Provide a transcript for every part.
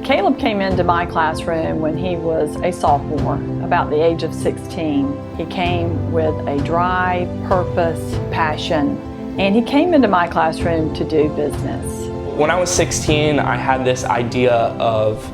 Caleb came into my classroom when he was a sophomore, about the age of 16. He came with a drive, purpose, passion, and he came into my classroom to do business. When I was 16, I had this idea of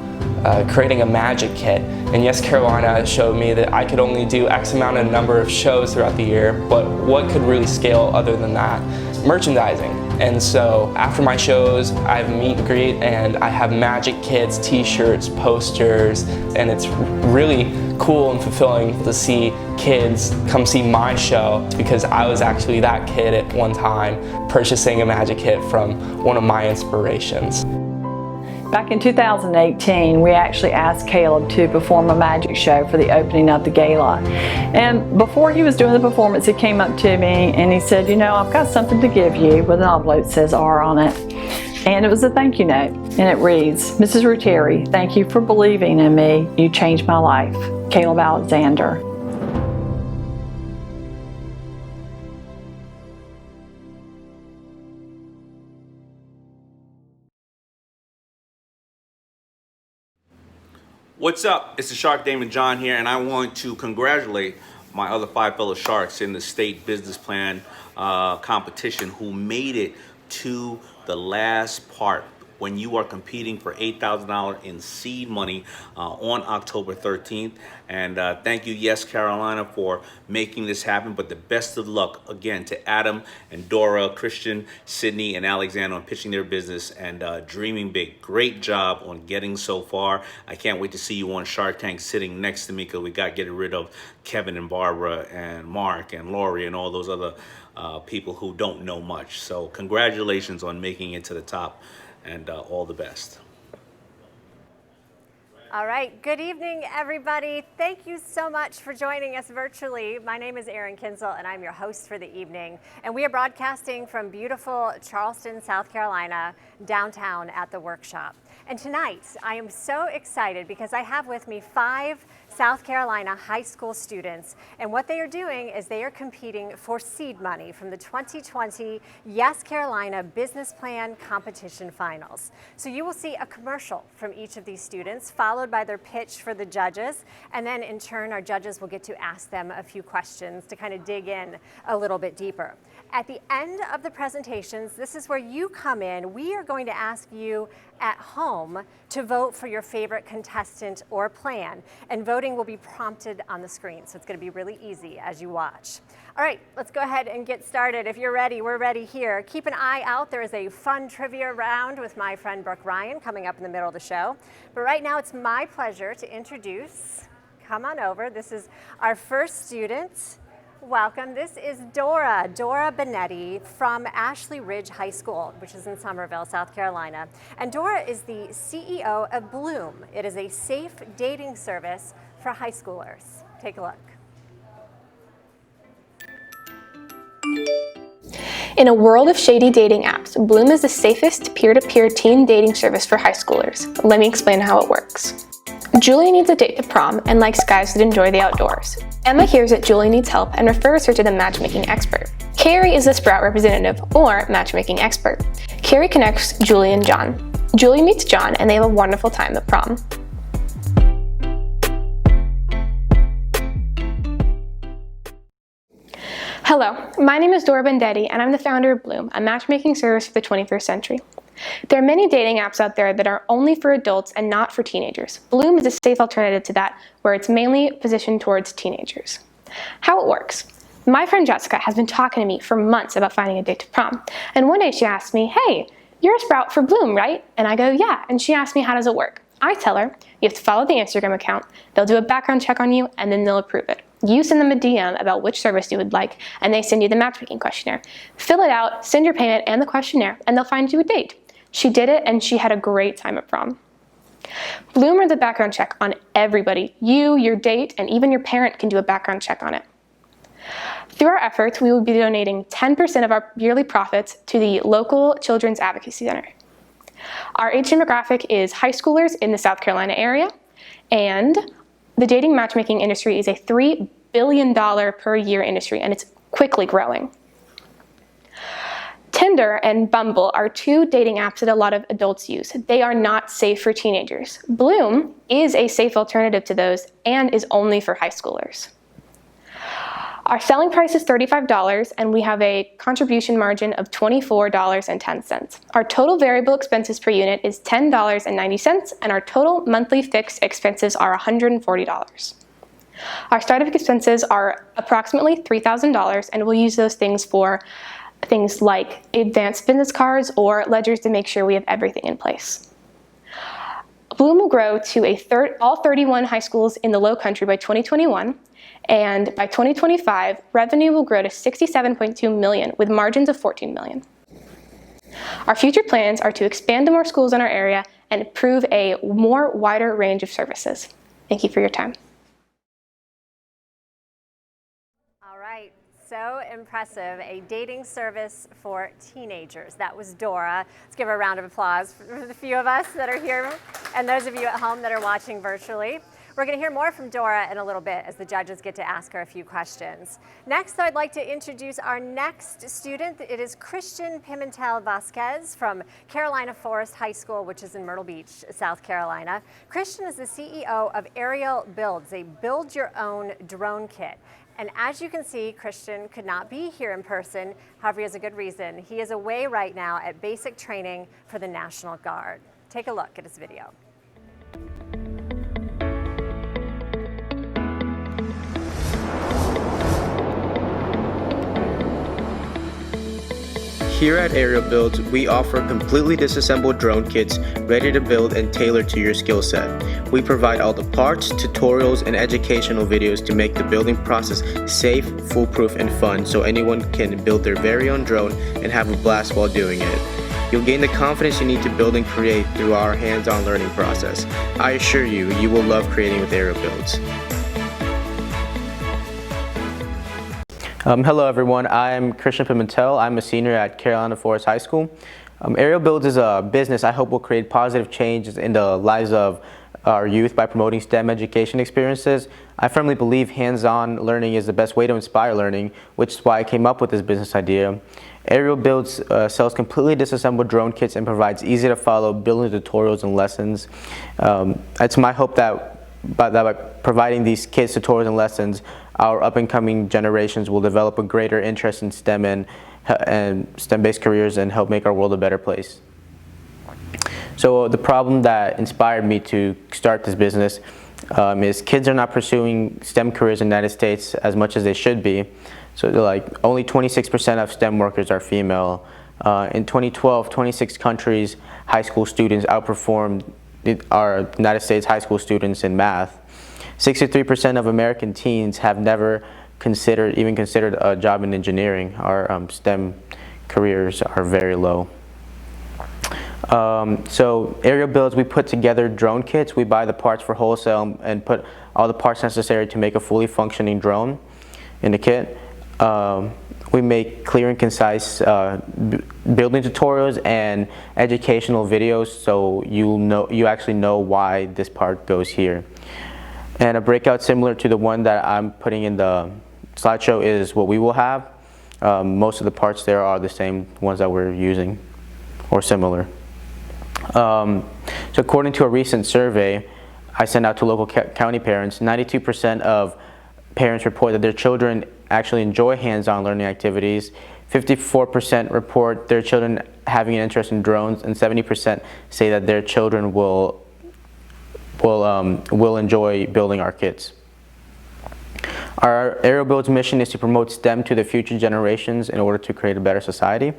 creating a magic kit, and YEScarolina showed me that I could only do X amount of number of shows throughout the year, but what could really scale other than that? Merchandising. And so after my shows, I have a meet and greet, and I have magic kits, t-shirts, posters, and it's really cool and fulfilling to see kids come see my show, because I was actually that kid at one time purchasing a magic kit from one of my inspirations. Back in 2018, we actually asked Caleb to perform a magic show for the opening of the gala. And before he was doing the performance, he came up to me and he said, you know, I've got something to give you, with an envelope that says R on it. And it was a thank you note, and it reads, Mrs. Rutieri, thank you for believing in me. You changed my life. Caleb Aleksander. What's up? It's the Shark Damon John here, and I want to congratulate my other 5 fellow Sharks in the state business plan competition who made it to the last part when you are competing for $8,000 in seed money on October 13th. And thank you, YEScarolina, for making this happen. But the best of luck, again, to Adam and Dora, Christian, Sydney, and Aleksander on pitching their business and dreaming big. Great job on getting so far. I can't wait to see you on Shark Tank sitting next to me, because we got getting rid of Kevin and Barbara and Mark and Lori and all those other people who don't know much. So congratulations on making it to the top, and all the best. All right, good evening, everybody. Thank you so much for joining us virtually. My name is Erin Kinsel, and I'm your host for the evening. And we are broadcasting from beautiful Charleston, South Carolina, downtown at the workshop. And tonight, I am so excited because I have with me 5 South Carolina high school students, and what they are doing is they are competing for seed money from the 2020 YEScarolina Business Plan Competition Finals. So you will see a commercial from each of these students, followed by their pitch for the judges, and then in turn our judges will get to ask them a few questions to kind of dig in a little bit deeper. At the end of the presentations, this is where you come in. We are going to ask you at home to vote for your favorite contestant or plan, and voting will be prompted on the screen, so it's going to be really easy as you watch. All right, let's go ahead and get started. If you're ready, we're ready here. Keep an eye out. There is a fun trivia round with my friend Brooke Ryan coming up in the middle of the show. But right now, it's my pleasure to introduce, come on over, this is our first student. Welcome. This is Dora Bendetti from Ashley Ridge High School, which is in Summerville, South Carolina. And Dora is the CEO of Bloom. It is a safe dating service for high schoolers. Take a look. In a world of shady dating apps, Bloom is the safest peer-to-peer teen dating service for high schoolers. Let me explain how it works. Julie needs a date to prom and likes guys that enjoy the outdoors. Emma hears that Julie needs help and refers her to the matchmaking expert. Carrie is the Sprout representative, or matchmaking expert. Carrie connects Julie and John. Julie meets John and they have a wonderful time at prom. Hello, my name is Dora Bendetti and I'm the founder of Bloom, a matchmaking service for the 21st century. There are many dating apps out there that are only for adults and not for teenagers. Bloom is a safe alternative to that, where it's mainly positioned towards teenagers. How it works. My friend Jessica has been talking to me for months about finding a date to prom. And one day she asked me, hey, you're a Sprout for Bloom, right? And I go, yeah. And she asked me, how does it work? I tell her, you have to follow the Instagram account, they'll do a background check on you, and then they'll approve it. You send them a DM about which service you would like, and they send you the matchmaking questionnaire. Fill it out, send your payment and the questionnaire, and they'll find you a date. She did it, and she had a great time at prom. Bloom runs a background check on everybody. You, your date, and even your parent can do a background check on it. Through our efforts, we will be donating 10% of our yearly profits to the local Children's Advocacy Center. Our age demographic is high schoolers in the South Carolina area, and the dating matchmaking industry is a $3 billion per year industry, and it's quickly growing. Tinder and Bumble are two dating apps that a lot of adults use. They are not safe for teenagers. Bloom is a safe alternative to those and is only for high schoolers. Our selling price is $35 and we have a contribution margin of $24.10. Our total variable expenses per unit is $10.90 and our total monthly fixed expenses are $140. Our startup expenses are approximately $3,000 and we'll use those things for things like advanced business cards or ledgers to make sure we have everything in place. Bloom will grow to all 31 high schools in the Low Country by 2021, and by 2025, revenue will grow to $67.2 million with margins of $14 million. Our future plans are to expand to more schools in our area and improve a more wider range of services. Thank you for your time. So impressive, a dating service for teenagers. That was Dora. Let's give her a round of applause for the few of us that are here and those of you at home that are watching virtually. We're going to hear more from Dora in a little bit as the judges get to ask her a few questions. Next, I'd like to introduce our next student. It is Christian Pimentel-Vazquez from Carolina Forest High School, which is in Myrtle Beach, South Carolina. Christian is the CEO of AerialBuildz, a build-your-own drone kit. And as you can see, Christian could not be here in person. However, he has a good reason. He is away right now at basic training for the National Guard. Take a look at his video. Here at AerialBuildz, we offer completely disassembled drone kits ready to build and tailor to your skill set. We provide all the parts, tutorials, and educational videos to make the building process safe, foolproof, and fun so anyone can build their very own drone and have a blast while doing it. You'll gain the confidence you need to build and create through our hands-on learning process. I assure you, you will love creating with AerialBuildz. Hello everyone, I'm Christian Pimentel. I'm a senior at Carolina Forest High School. AerialBuildz is a business I hope will create positive changes in the lives of our youth by promoting STEM education experiences. I firmly believe hands-on learning is the best way to inspire learning, which is why I came up with this business idea. AerialBuildz sells completely disassembled drone kits and provides easy to follow building tutorials and lessons. It's my hope that by providing these kits, tutorials, and lessons, our up-and-coming generations will develop a greater interest in STEM and STEM-based careers and help make our world a better place. So the problem that inspired me to start this business is kids are not pursuing STEM careers in the United States as much as they should be. So only 26% of STEM workers are female. In 2012, 26 countries, high school students outperformed our United States high school students in math. 63% of American teens have never even considered a job in engineering. Our STEM careers are very low. So AerialBuildz, we put together drone kits. We buy the parts for wholesale and put all the parts necessary to make a fully functioning drone in the kit. We make clear and concise building tutorials and educational videos so you actually know why this part goes here. And a breakout similar to the one that I'm putting in the slideshow is what we will have. Most of the parts there are the same ones that we're using or similar. So according to a recent survey I sent out to local county parents, 92% of parents report that their children actually enjoy hands-on learning activities. 54% report their children having an interest in drones, and 70% say that their children will enjoy building our kits. Our AerialBuildz mission is to promote STEM to the future generations in order to create a better society.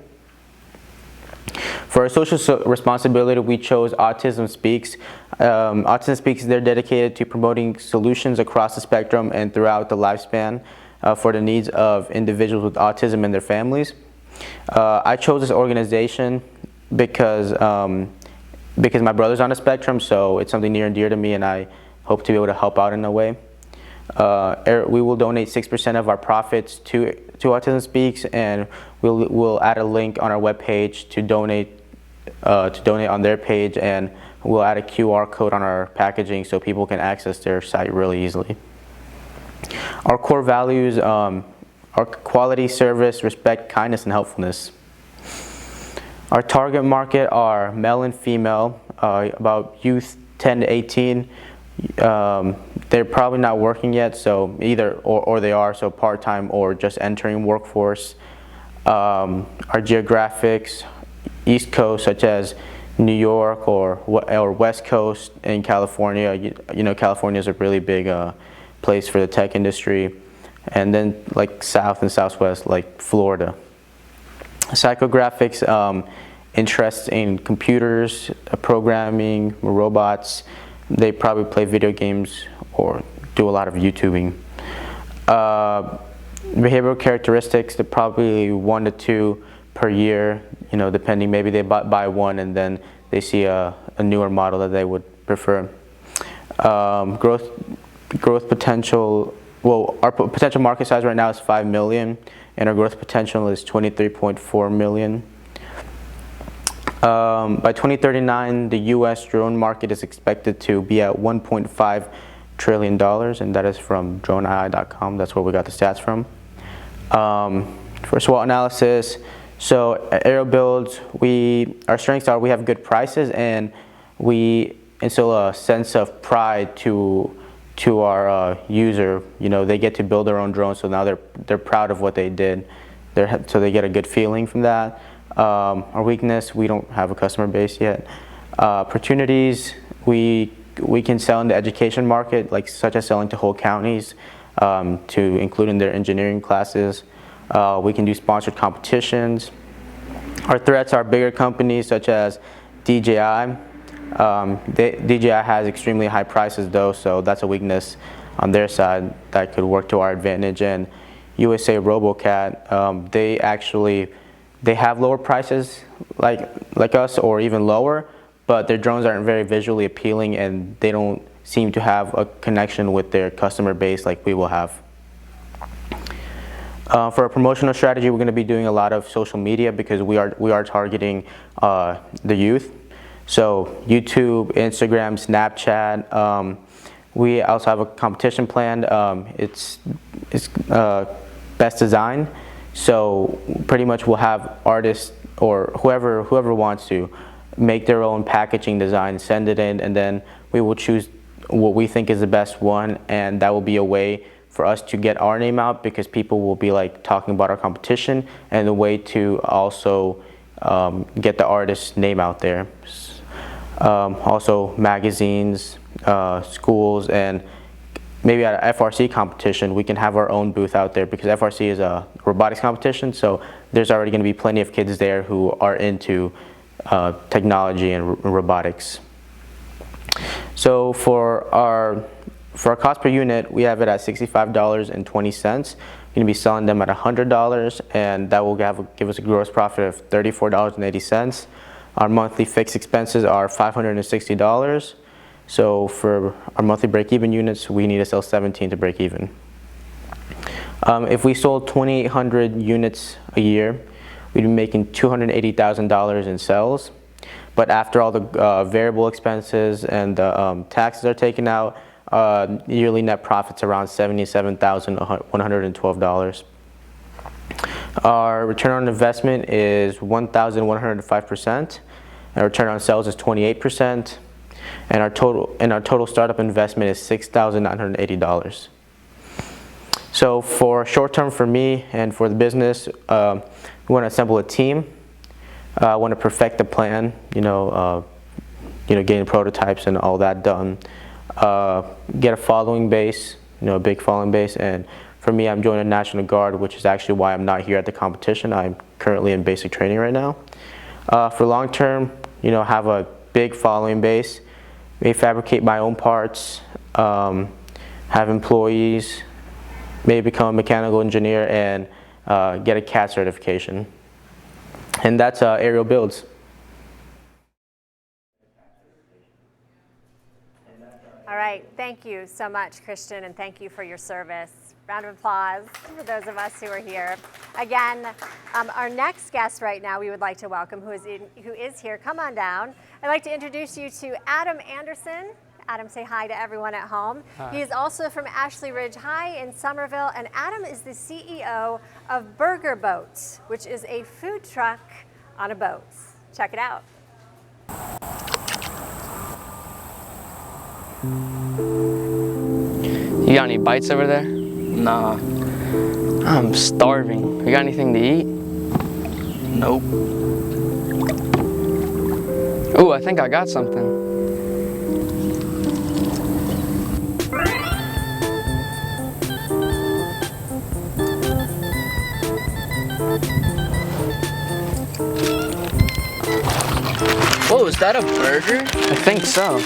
For our social responsibility, we chose Autism Speaks. Autism Speaks, they're dedicated to promoting solutions across the spectrum and throughout the lifespan for the needs of individuals with autism and their families. I chose this organization because my brother's on the spectrum, so it's something near and dear to me, and I hope to be able to help out in a way. We will donate 6% of our profits to Autism Speaks, and we'll add a link on our webpage to donate on their page, and we'll add a QR code on our packaging so people can access their site really easily. Our core values are quality, service, respect, kindness, and helpfulness. Our target market are male and female, about youth 10 to 18. They're probably not working yet, so either or they are, so part-time or just entering workforce. Our geographics, East Coast, such as New York or West Coast in California. You know, California is a really big place for the tech industry. And then like South and Southwest, like Florida. Psychographics, interest in computers, programming, robots. They probably play video games or do a lot of YouTubing. Behavioral characteristics, they're probably 1 to 2 per year, you know, depending. Maybe they buy one and then they see a newer model that they would prefer. Growth potential, well, our potential market size right now is 5 million and our growth potential is 23.4 million. By 2039, the US drone market is expected to be at $1.5 trillion, and that is from droneii.com. That's where we got the stats from. For SWOT analysis, so at AerialBuildz, our strengths are we have good prices and we instill a sense of pride to our user. You know, they get to build their own drone, so now they're proud of what they did. So they get a good feeling from that. Our weakness, we don't have a customer base yet. Opportunities, we can sell in the education market, like such as selling to whole counties, to include in their engineering classes. We can do sponsored competitions. Our threats are bigger companies such as DJI. DJI has extremely high prices though, so that's a weakness on their side that could work to our advantage. And USA RoboCat, they have lower prices like us or even lower, but their drones aren't very visually appealing and they don't seem to have a connection with their customer base like we will have. For a promotional strategy, we're going to be doing a lot of social media because we are targeting the youth. So YouTube, Instagram, Snapchat. We also have a competition planned. It's best design. So pretty much we'll have artists or whoever wants to make their own packaging design, send it in, and then we will choose what we think is the best one, and that will be a way for us to get our name out because people will be like talking about our competition, and a way to also get the artist's name out there. Also magazines, schools, and maybe at an FRC competition we can have our own booth out there because FRC is a robotics competition, so there's already going to be plenty of kids there who are into technology and robotics. So for our cost per unit, we have it at $65.20. We're going to be selling them at $100, and that will give us a gross profit of $34.80. Our monthly fixed expenses are $560. So for our monthly break-even units, we need to sell 17 to break even. If we sold 2,800 units a year, we'd be making $280,000 in sales. But after all the variable expenses and the taxes are taken out, yearly net profits around $77,112. Our return on investment is 1,105%. Our return on sales is 28%. And our total startup investment is $6,980. So for short term for me and for the business, we want to assemble a team. Want to perfect the plan, getting prototypes and all that done. Get a following base, a big following base. And for me, I'm joining National Guard, which is actually why I'm not here at the competition. I'm currently in basic training right now. For long term, have a big following base. Maybe fabricate my own parts. Have employees. Maybe become a mechanical engineer and get a CAD certification. And that's AerialBuildz. All right, thank you so much, Christian, and thank you for your service. Round of applause for those of us who are here. Again, our next guest right now we would like to welcome, who is here. Come on down. I'd like to introduce you to Adam Anderson. Adam, say hi to everyone at home. Hi. He is also from Ashley Ridge High in Somerville, and Adam is the CEO of Burger Boats, which is a food truck on a boat. Check it out. You got any bites over there? Nah. I'm starving. You got anything to eat? Nope. Ooh, I think I got something. Whoa, is that a burger? I think so.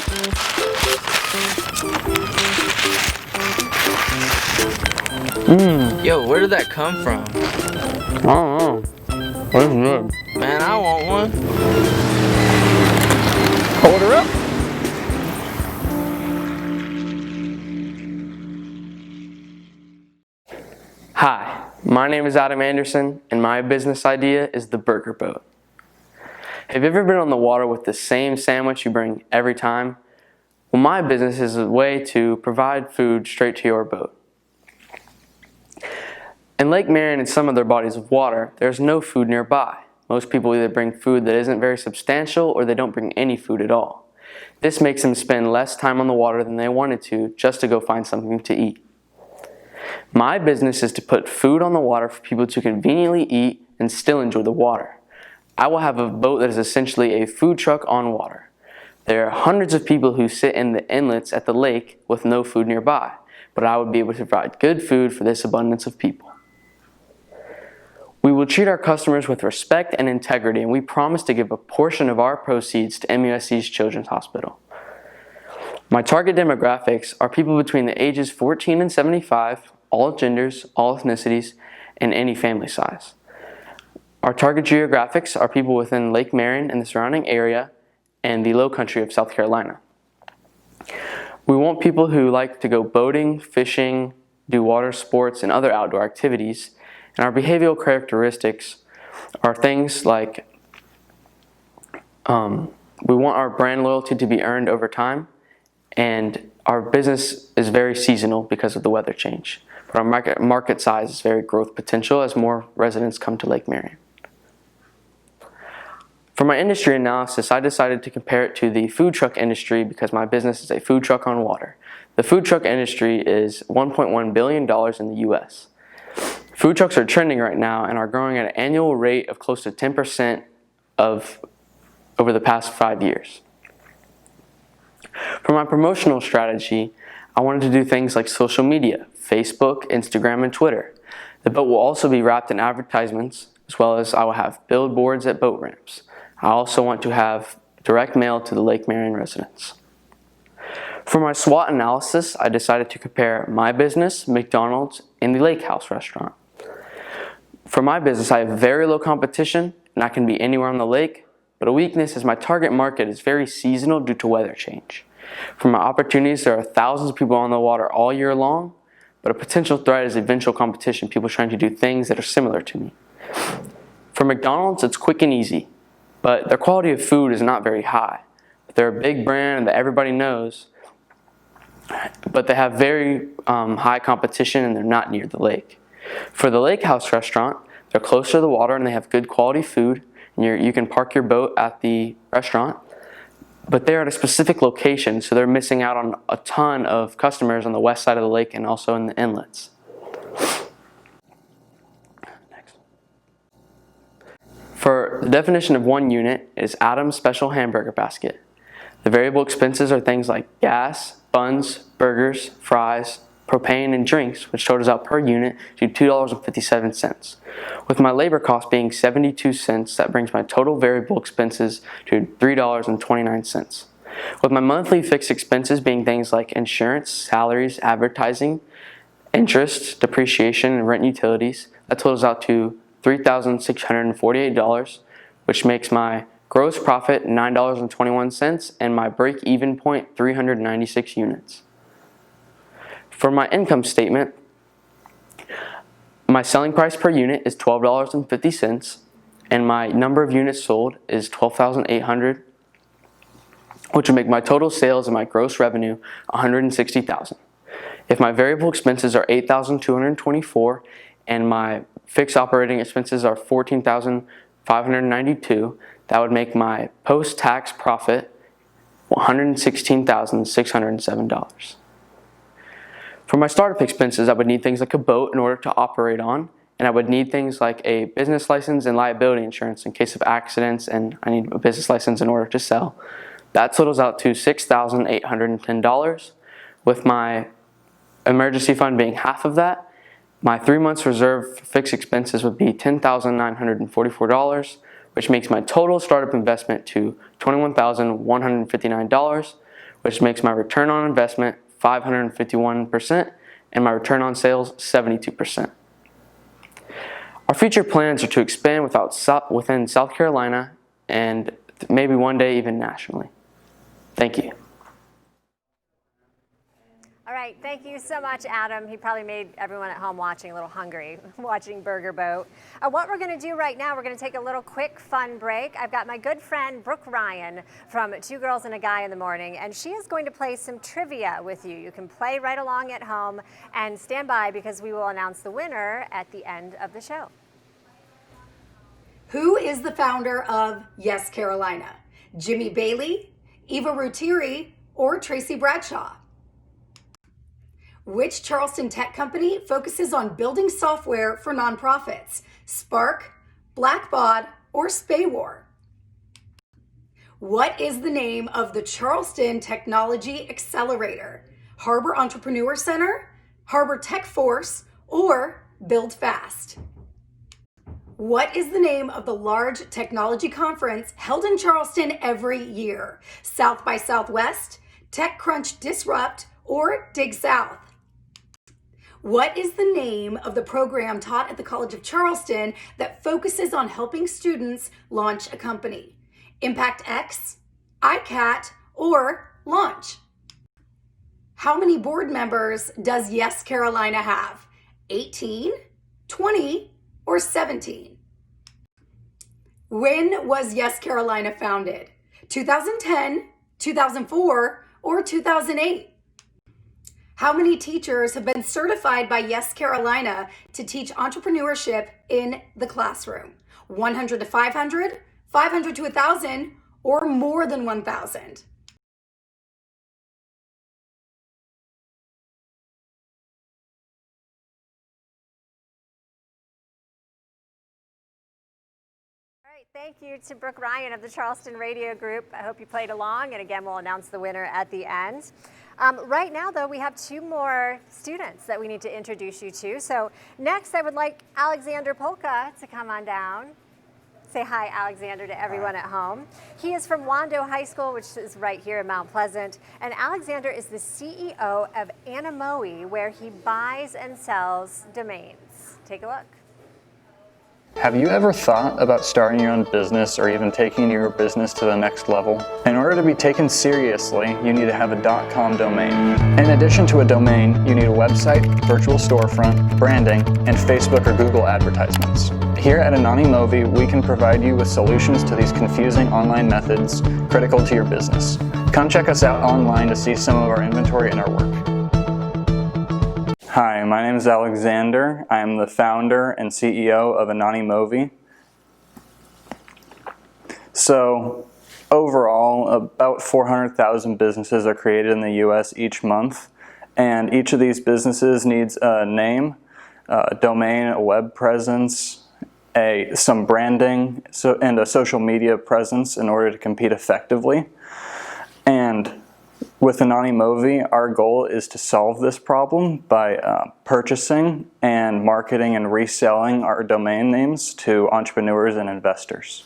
Yo, where did that come from? I don't know. This is good. Man, I want one. Order up. Hi, my name is Adam Anderson, and my business idea is the Burger Boat. Have you ever been on the water with the same sandwich you bring every time? Well, my business is a way to provide food straight to your boat. In Lake Marion and some other bodies of water, there's no food nearby. Most people either bring food that isn't very substantial or they don't bring any food at all. This makes them spend less time on the water than they wanted to just to go find something to eat. My business is to put food on the water for people to conveniently eat and still enjoy the water. I will have a boat that is essentially a food truck on water. There are hundreds of people who sit in the inlets at the lake with no food nearby, but I would be able to provide good food for this abundance of people. We will treat our customers with respect and integrity, and we promise to give a portion of our proceeds to MUSC's Children's Hospital. My target demographics are people between the ages 14 and 75, all genders, all ethnicities, and any family size. Our target geographics are people within Lake Marion and the surrounding area and the low country of South Carolina. We want people who like to go boating, fishing, do water sports, and other outdoor activities. And our behavioral characteristics are things like we want our brand loyalty to be earned over time, and our business is very seasonal because of the weather change. But our market size is very growth potential as more residents come to Lake Marion. For my industry analysis, I decided to compare it to the food truck industry because my business is a food truck on water. The food truck industry is $1.1 billion in the US. Food trucks are trending right now and are growing at an annual rate of close to 10% over the past 5 years. For my promotional strategy, I wanted to do things like social media, Facebook, Instagram, and Twitter. The boat will also be wrapped in advertisements, as well as I will have billboards at boat ramps. I also want to have direct mail to the Lake Marion residents. For my SWOT analysis, I decided to compare my business, McDonald's, and the Lake House restaurant. For my business, I have very low competition, and I can be anywhere on the lake, but a weakness is my target market is very seasonal due to weather change. For my opportunities, there are thousands of people on the water all year long, but a potential threat is eventual competition, people trying to do things that are similar to me. For McDonald's, it's quick and easy, but their quality of food is not very high. They're a big brand that everybody knows, but they have very high competition and they're not near the lake. For the Lake House restaurant, they're close to the water and they have good quality food, and you can park your boat at the restaurant, but they're at a specific location, so they're missing out on a ton of customers on the west side of the lake and also in the inlets. For the definition of one unit is Adam's Special Hamburger Basket. The variable expenses are things like gas, buns, burgers, fries, propane, and drinks, which totals out per unit to $2.57. With my labor cost being 72 cents, that brings my total variable expenses to $3.29. With my monthly fixed expenses being things like insurance, salaries, advertising, interest, depreciation, and rent utilities, that totals out to $3,648, which makes my gross profit $9.21 and my break-even point 396 units. For my income statement, my selling price per unit is $12.50 and my number of units sold is 12,800, which would make my total sales and my gross revenue $160,000. If my variable expenses are $8,224 and my fixed operating expenses are $14,592, That would make my post-tax profit $116,607. For my startup expenses, I would need things like a boat in order to operate on, and I would need things like a business license and liability insurance in case of accidents, and I need a business license in order to sell. That totals out to $6,810, with my emergency fund being half of that. My 3 months reserve for fixed expenses would be $10,944, which makes my total startup investment to $21,159, which makes my return on investment 551% and my return on sales 72%. Our future plans are to expand within South Carolina and maybe one day even nationally. Thank you. All right, thank you so much, Adam. He probably made everyone at home watching a little hungry, watching Burger Boat. What we're going to do right now, we're going to take a little quick fun break. I've got my good friend Brooke Ryan from Two Girls and a Guy in the Morning, and she is going to play some trivia with you. You can play right along at home and stand by because we will announce the winner at the end of the show. Who is the founder of YEScarolina? Jimmy Bailey, Eva Rutieri, or Tracy Bradshaw? Which Charleston tech company focuses on building software for nonprofits? Spark, Blackbaud, or Spaywar? What is the name of the Charleston Technology Accelerator? Harbor Entrepreneur Center, Harbor Tech Force, or Build Fast? What is the name of the large technology conference held in Charleston every year? South by Southwest, TechCrunch Disrupt, or Dig South? What is the name of the program taught at the College of Charleston that focuses on helping students launch a company? Impact X, ICAT, or Launch? How many board members does YEScarolina have? 18, 20, or 17? When was YEScarolina founded? 2010, 2004, or 2008? How many teachers have been certified by YEScarolina to teach entrepreneurship in the classroom? 100 to 500, 500 to 1,000, or more than 1,000? Thank you to Brooke Ryan of the Charleston Radio Group. I hope you played along, and again, we'll announce the winner at the end. Right now, though, we have two more students that we need to introduce you to. So next, I would like Aleksander Polka to come on down. Say hi, Aleksander, to everyone at home. He is from Wando High School, which is right here in Mount Pleasant. And Aleksander is the CEO of Anonimowy, where he buys and sells domains. Take a look. Have you ever thought about starting your own business or even taking your business to the next level? In order to be taken seriously, you need to have a .com domain. In addition to a domain, you need a website, virtual storefront, branding, and Facebook or Google advertisements. Here at Anonimowy, we can provide you with solutions to these confusing online methods critical to your business. Come check us out online to see some of our inventory and our work. Hi, my name is Aleksander. I am the founder and CEO of Anonimowy. So overall, about 400,000 businesses are created in the US each month, and each of these businesses needs a name, a domain, a web presence, some branding, and a social media presence in order to compete effectively. And with Anonimowy, our goal is to solve this problem by purchasing and marketing and reselling our domain names to entrepreneurs and investors.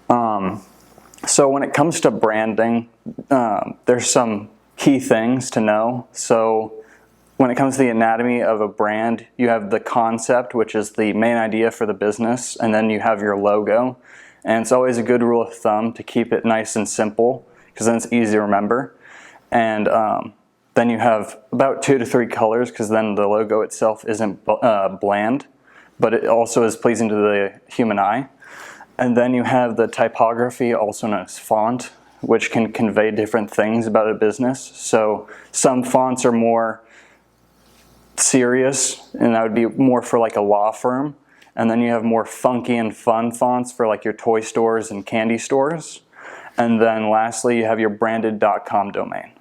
So when it comes to branding, there's some key things to know. So when it comes to the anatomy of a brand, you have the concept, which is the main idea for the business, and then you have your logo. And it's always a good rule of thumb to keep it nice and simple, because then it's easy to remember. And then you have about 2 to 3 colors, because then the logo itself isn't bland, but it also is pleasing to the human eye. And then you have the typography, also known as font, which can convey different things about a business. So some fonts are more serious, and that would be more for like a law firm. And then you have more funky and fun fonts for like your toy stores and candy stores. And then lastly, you have your branded.com domain.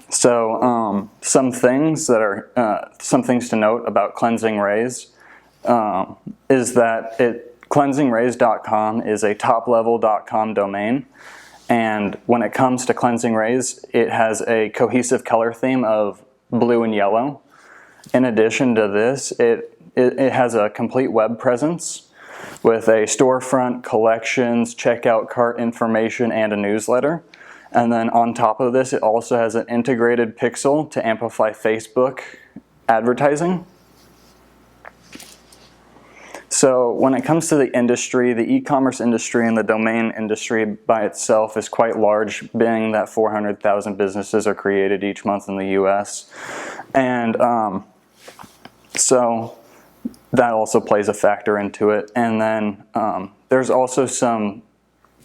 So some things to note about Cleansing Rays is that cleansingrays.com is a top-level.com domain, and when it comes to Cleansing Rays, it has a cohesive color theme of blue and yellow. In addition to this, it has a complete web presence with a storefront, collections, checkout cart information, and a newsletter. And then on top of this, it also has an integrated pixel to amplify Facebook advertising. So when it comes to the industry, the e-commerce industry and the domain industry by itself is quite large, being that 400,000 businesses are created each month in the US. And so that also plays a factor into it. And then there's also some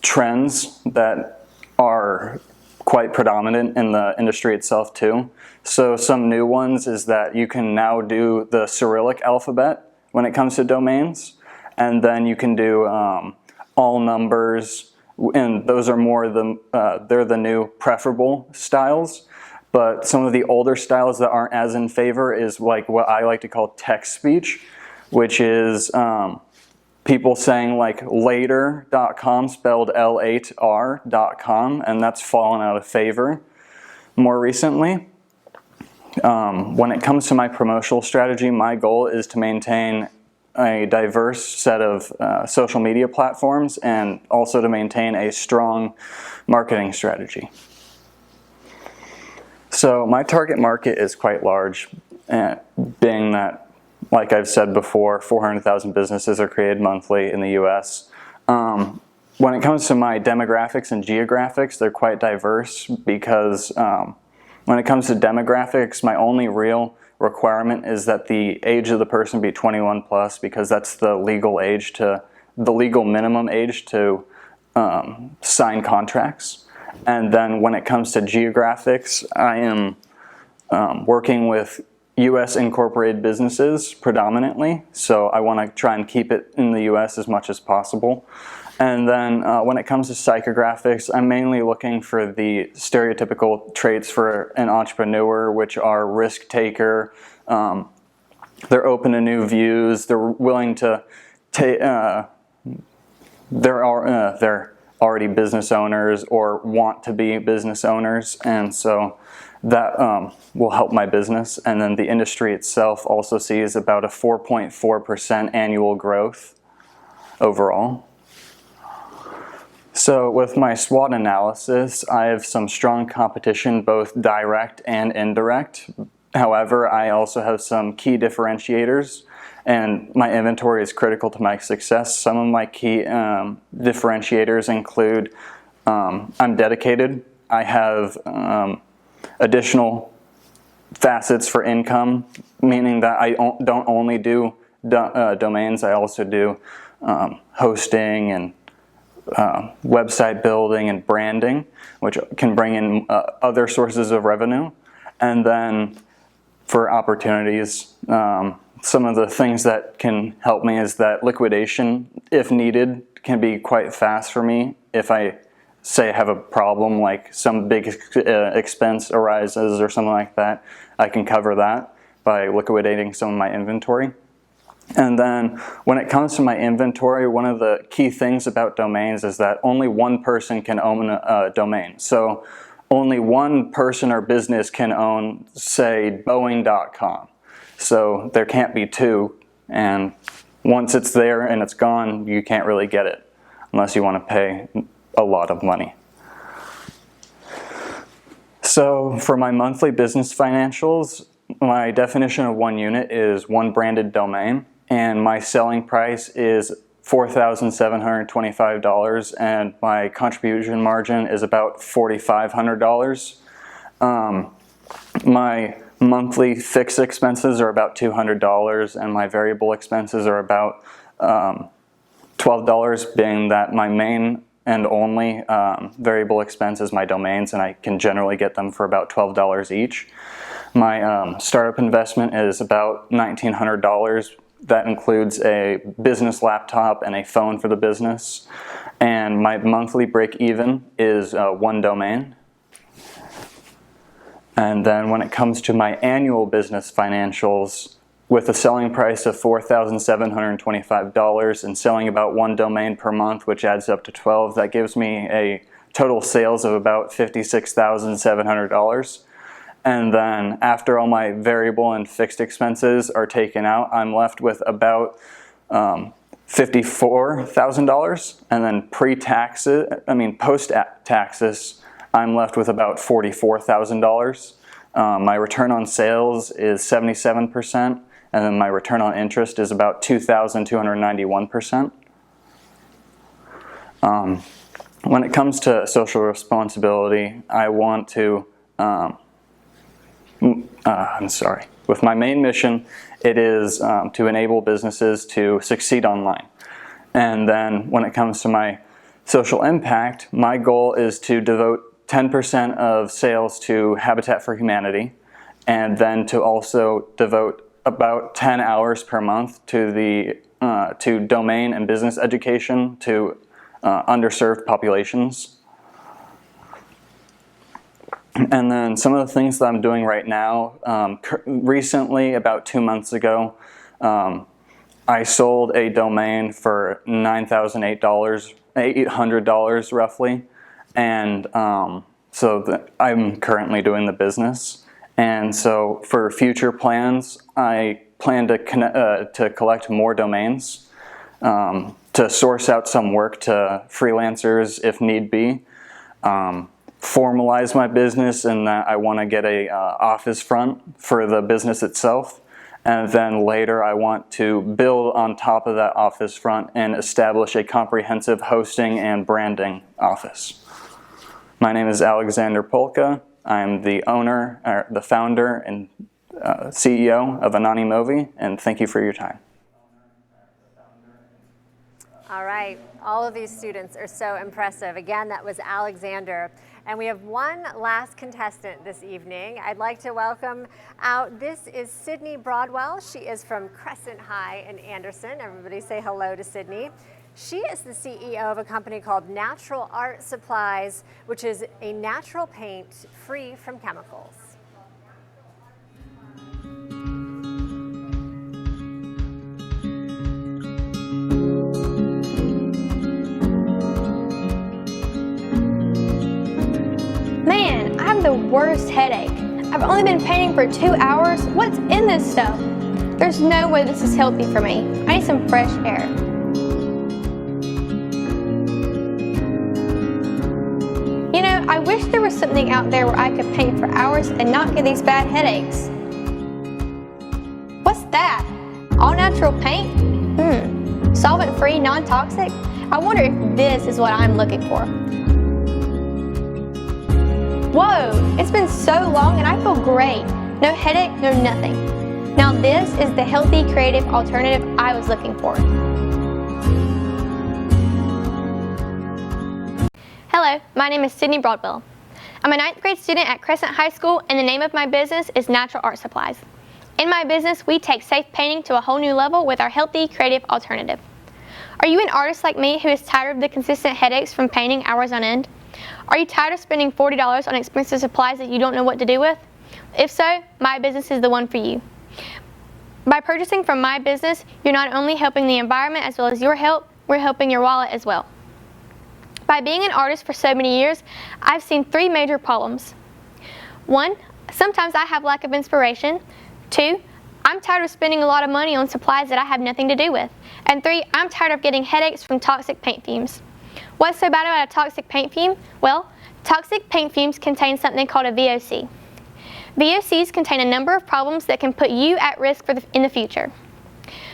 trends that are quite predominant in the industry itself too. So some new ones is that you can now do the Cyrillic alphabet when it comes to domains, and then you can do all numbers, and those are more they're the new preferable styles. But some of the older styles that aren't as in favor is like what I like to call text speech, which is people saying like later.com spelled L8R.com, and that's fallen out of favor more recently. When it comes to my promotional strategy, my goal is to maintain a diverse set of social media platforms and also to maintain a strong marketing strategy. So my target market is quite large, being that, like I've said before, 400,000 businesses are created monthly in the US. When it comes to my demographics and geographics, they're quite diverse because when it comes to demographics, my only real requirement is that the age of the person be 21 plus, because that's the legal minimum age to sign contracts. And then when it comes to geographics, I am working with US incorporated businesses predominantly, so I want to try and keep it in the US as much as possible. And then when it comes to psychographics, I'm mainly looking for the stereotypical traits for an entrepreneur, which are risk taker, they're open to new views, they're willing to take, they're already business owners or want to be business owners, and so that will help my business. And then the industry itself also sees about a 4.4% annual growth overall. So with my SWOT analysis, I have some strong competition, both direct and indirect. However, I also have some key differentiators, and my inventory is critical to my success. Some of my key differentiators include I'm dedicated. I have additional facets for income, meaning that I don't only do domains, I also do hosting and website building and branding, which can bring in other sources of revenue. And then for opportunities, some of the things that can help me is that liquidation, if needed, can be quite fast for me. If I say I have a problem, like some big expense arises or something like that, I can cover that by liquidating some of my inventory. And then when it comes to my inventory, one of the key things about domains is that only one person can own a domain. So only one person or business can own, say, Boeing.com. So there can't be two, and once it's there and it's gone, you can't really get it unless you want to pay a lot of money. So for my monthly business financials, my definition of one unit is one branded domain, and my selling price is $4,725, and my contribution margin is about $4,500. My monthly fixed expenses are about $200, and my variable expenses are about $12, being that my main and only variable expense is my domains, and I can generally get them for about $12 each. My startup investment is about $1,900. That includes a business laptop and a phone for the business. And my monthly break even is 1 domain. And then when it comes to my annual business financials, with a selling price of $4,725 and selling about 1 domain per month, which adds up to 12, that gives me a total sales of about $56,700. And then after all my variable and fixed expenses are taken out, I'm left with about $54,000. And then post-taxes, I'm left with about $44,000. My return on sales is 77%, and then my return on interest is about 2,291%. When it comes to social responsibility, I want to, with my main mission, it is to enable businesses to succeed online. And then when it comes to my social impact, my goal is to devote 10% of sales to Habitat for Humanity, and then to also devote about 10 hours per month to to domain and business education to underserved populations. And then some of the things that I'm doing right now, recently, about 2 months ago, I sold a domain for $9,800 roughly. And so I'm currently doing the business. And so for future plans, I plan to collect more domains, to source out some work to freelancers if need be, formalize my business in that I want to get a office front for the business itself. And then later I want to build on top of that office front and establish a comprehensive hosting and branding office. My name is Aleksander Polka. I'm the owner, the founder, and CEO of Anonimowy, and thank you for your time. All right, all of these students are so impressive. Again, that was Aleksander. And we have one last contestant this evening. I'd like to welcome out, this is Sydney Broadwell. She is from Crescent High in Anderson. Everybody say hello to Sydney. She is the CEO of a company called Natural Art Supplies, which is a natural paint free from chemicals. Man, I have the worst headache. I've only been painting for 2 hours. What's in this stuff? There's no way this is healthy for me. I need some fresh air. You know, I wish there was something out there where I could paint for hours and not get these bad headaches. What's that? All natural paint? Solvent-free, non-toxic? I wonder if this is what I'm looking for. Whoa, it's been so long and I feel great. No headache, no nothing. Now this is the healthy, creative alternative I was looking for. Hello, my name is Sydney Broadwell. I'm a 9th grade student at Crescent High School, and the name of my business is Natural Art Supplies. In my business, we take safe painting to a whole new level with our healthy, creative alternative. Are you an artist like me who is tired of the consistent headaches from painting hours on end? Are you tired of spending $40 on expensive supplies that you don't know what to do with? If so, my business is the one for you. By purchasing from my business, you're not only helping the environment as well as your health, we're helping your wallet as well. By being an artist for so many years, I've seen 3 major problems. 1, sometimes I have lack of inspiration. 2, I'm tired of spending a lot of money on supplies that I have nothing to do with. And 3, I'm tired of getting headaches from toxic paint fumes. What's so bad about a toxic paint fume? Well, toxic paint fumes contain something called a VOC. VOCs contain a number of problems that can put you at risk in the future.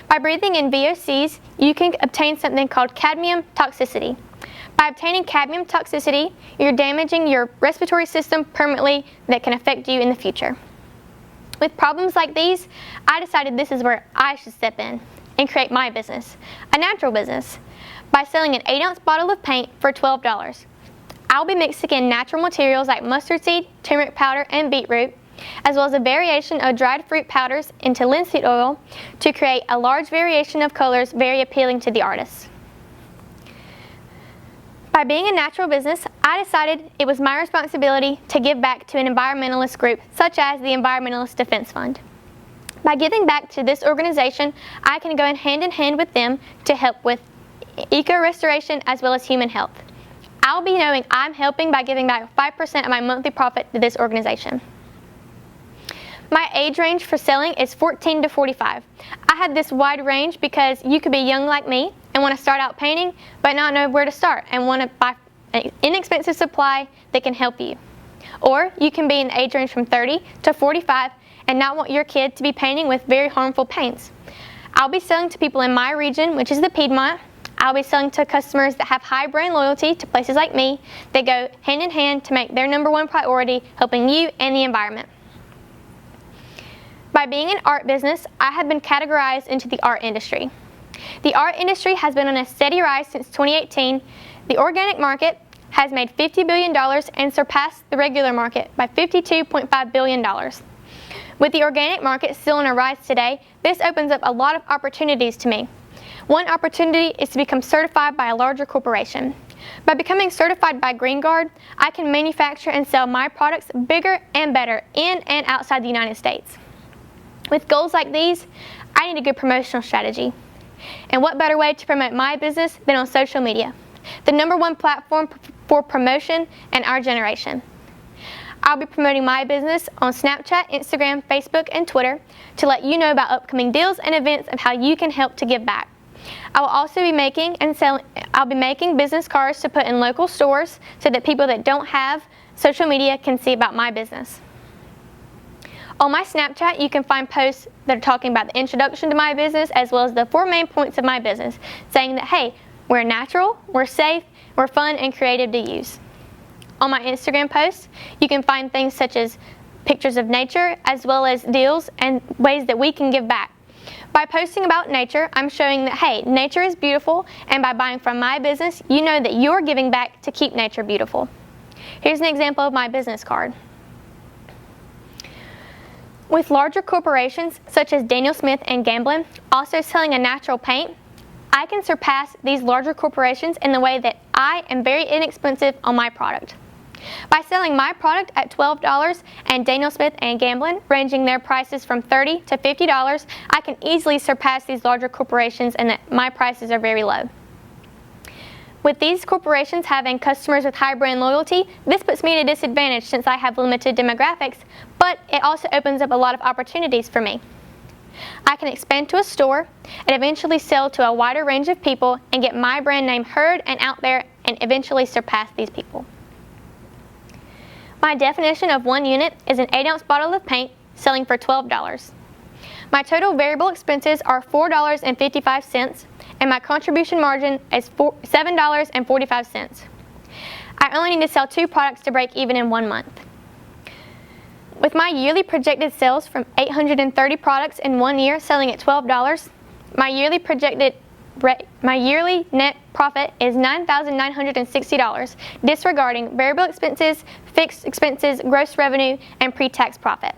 By breathing in VOCs, you can obtain something called cadmium toxicity. By obtaining cadmium toxicity, you're damaging your respiratory system permanently that can affect you in the future. With problems like these, I decided this is where I should step in and create my business, a natural business, by selling an 8-ounce bottle of paint for $12. I'll be mixing in natural materials like mustard seed, turmeric powder, and beetroot, as well as a variation of dried fruit powders into linseed oil to create a large variation of colors very appealing to the artists. By being a natural business, I decided it was my responsibility to give back to an environmentalist group such as the Environmentalist Defense Fund. By giving back to this organization, I can go hand in hand with them to help with eco-restoration as well as human health. I'll be knowing I'm helping by giving back 5% of my monthly profit to this organization. My age range for selling is 14 to 45. I have this wide range because you could be young like me and want to start out painting but not know where to start and want to buy an inexpensive supply that can help you. Or you can be in the age range from 30 to 45 and not want your kid to be painting with very harmful paints. I'll be selling to people in my region, which is the Piedmont. I'll be selling to customers that have high brand loyalty to places like me that go hand in hand to make their #1 priority helping you and the environment. By being an art business, I have been categorized into the art industry. The art industry has been on a steady rise since 2018. The organic market has made $50 billion and surpassed the regular market by $52.5 billion. With the organic market still on a rise today, this opens up a lot of opportunities to me. One opportunity is to become certified by a larger corporation. By becoming certified by Green Guard, I can manufacture and sell my products bigger and better in and outside the United States. With goals like these, I need a good promotional strategy. And what better way to promote my business than on social media, the #1 platform for promotion in our generation. I'll be promoting my business on Snapchat, Instagram, Facebook, and Twitter to let you know about upcoming deals and events of how you can help to give back. I will also be making business cards to put in local stores so that people that don't have social media can see about my business. On my Snapchat, you can find posts that are talking about the introduction to my business as well as the 4 main points of my business, saying that, hey, we're natural, we're safe, we're fun and creative to use. On my Instagram posts, you can find things such as pictures of nature as well as deals and ways that we can give back. By posting about nature, I'm showing that, hey, nature is beautiful, and by buying from my business, you know that you're giving back to keep nature beautiful. Here's an example of my business card. With larger corporations such as Daniel Smith and Gamblin also selling a natural paint, I can surpass these larger corporations in the way that I am very inexpensive on my product. By selling my product at $12 and Daniel Smith and Gamblin ranging their prices from $30 to $50, I can easily surpass these larger corporations and that my prices are very low. With these corporations having customers with high brand loyalty, this puts me at a disadvantage since I have limited demographics, but it also opens up a lot of opportunities for me. I can expand to a store and eventually sell to a wider range of people and get my brand name heard and out there and eventually surpass these people. My definition of 1 unit is an 8-ounce bottle of paint selling for $12. My total variable expenses are $4.55 and my contribution margin is $7.45. I only need to sell 2 products to break even in 1 month. With my yearly projected sales from 830 products in 1 year selling at $12, my yearly net profit is $9,960, disregarding variable expenses, fixed expenses, gross revenue, and pre-tax profit.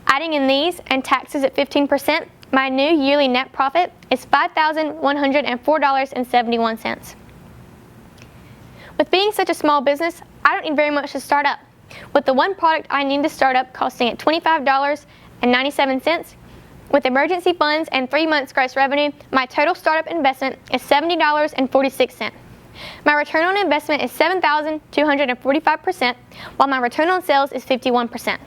Adding in these and taxes at 15%, my new yearly net profit is $5,104.71. With being such a small business, I don't need very much to start up. With the one product I need to start up costing at $25.97, with emergency funds and 3 months gross revenue, my total startup investment is $70.46. My return on investment is 7,245%, while my return on sales is 51%.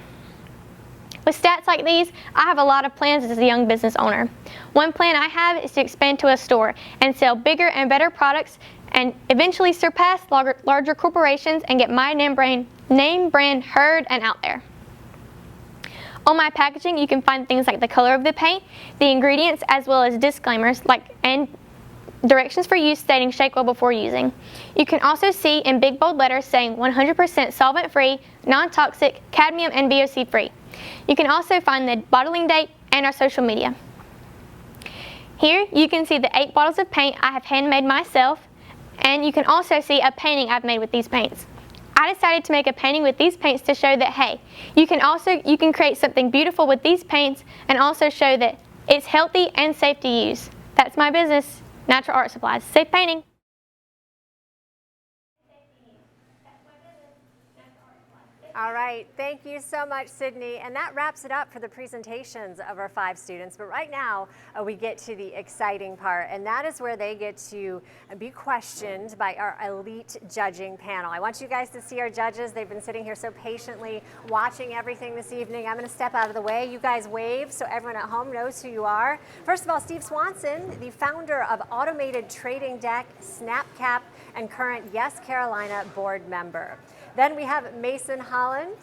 With stats like these, I have a lot of plans as a young business owner. One plan I have is to expand to a store and sell bigger and better products and eventually surpass larger corporations and get my name brand heard and out there. On my packaging, you can find things like the color of the paint, the ingredients, as well as disclaimers and directions for use stating shake well before using. You can also see in big bold letters saying 100% solvent-free, non-toxic, cadmium and VOC-free. You can also find the bottling date and our social media. Here you can see the 8 bottles of paint I have handmade myself, and you can also see a painting I've made with these paints. I decided to make a painting with these paints to show that, hey, you can create something beautiful with these paints and also show that it's healthy and safe to use. That's my business, Natural Art Supplies. Safe painting. All right, thank you so much, Sydney. And that wraps it up for the presentations of our 5 students. But right now, we get to the exciting part, and that is where they get to be questioned by our elite judging panel. I want you guys to see our judges. They've been sitting here so patiently watching everything this evening. I'm going to step out of the way. You guys wave so everyone at home knows who you are. First of all, Steve Swanson, the founder of Automated Trading Deck, SnapCap, and current YEScarolina board member. Then we have Mason Holland.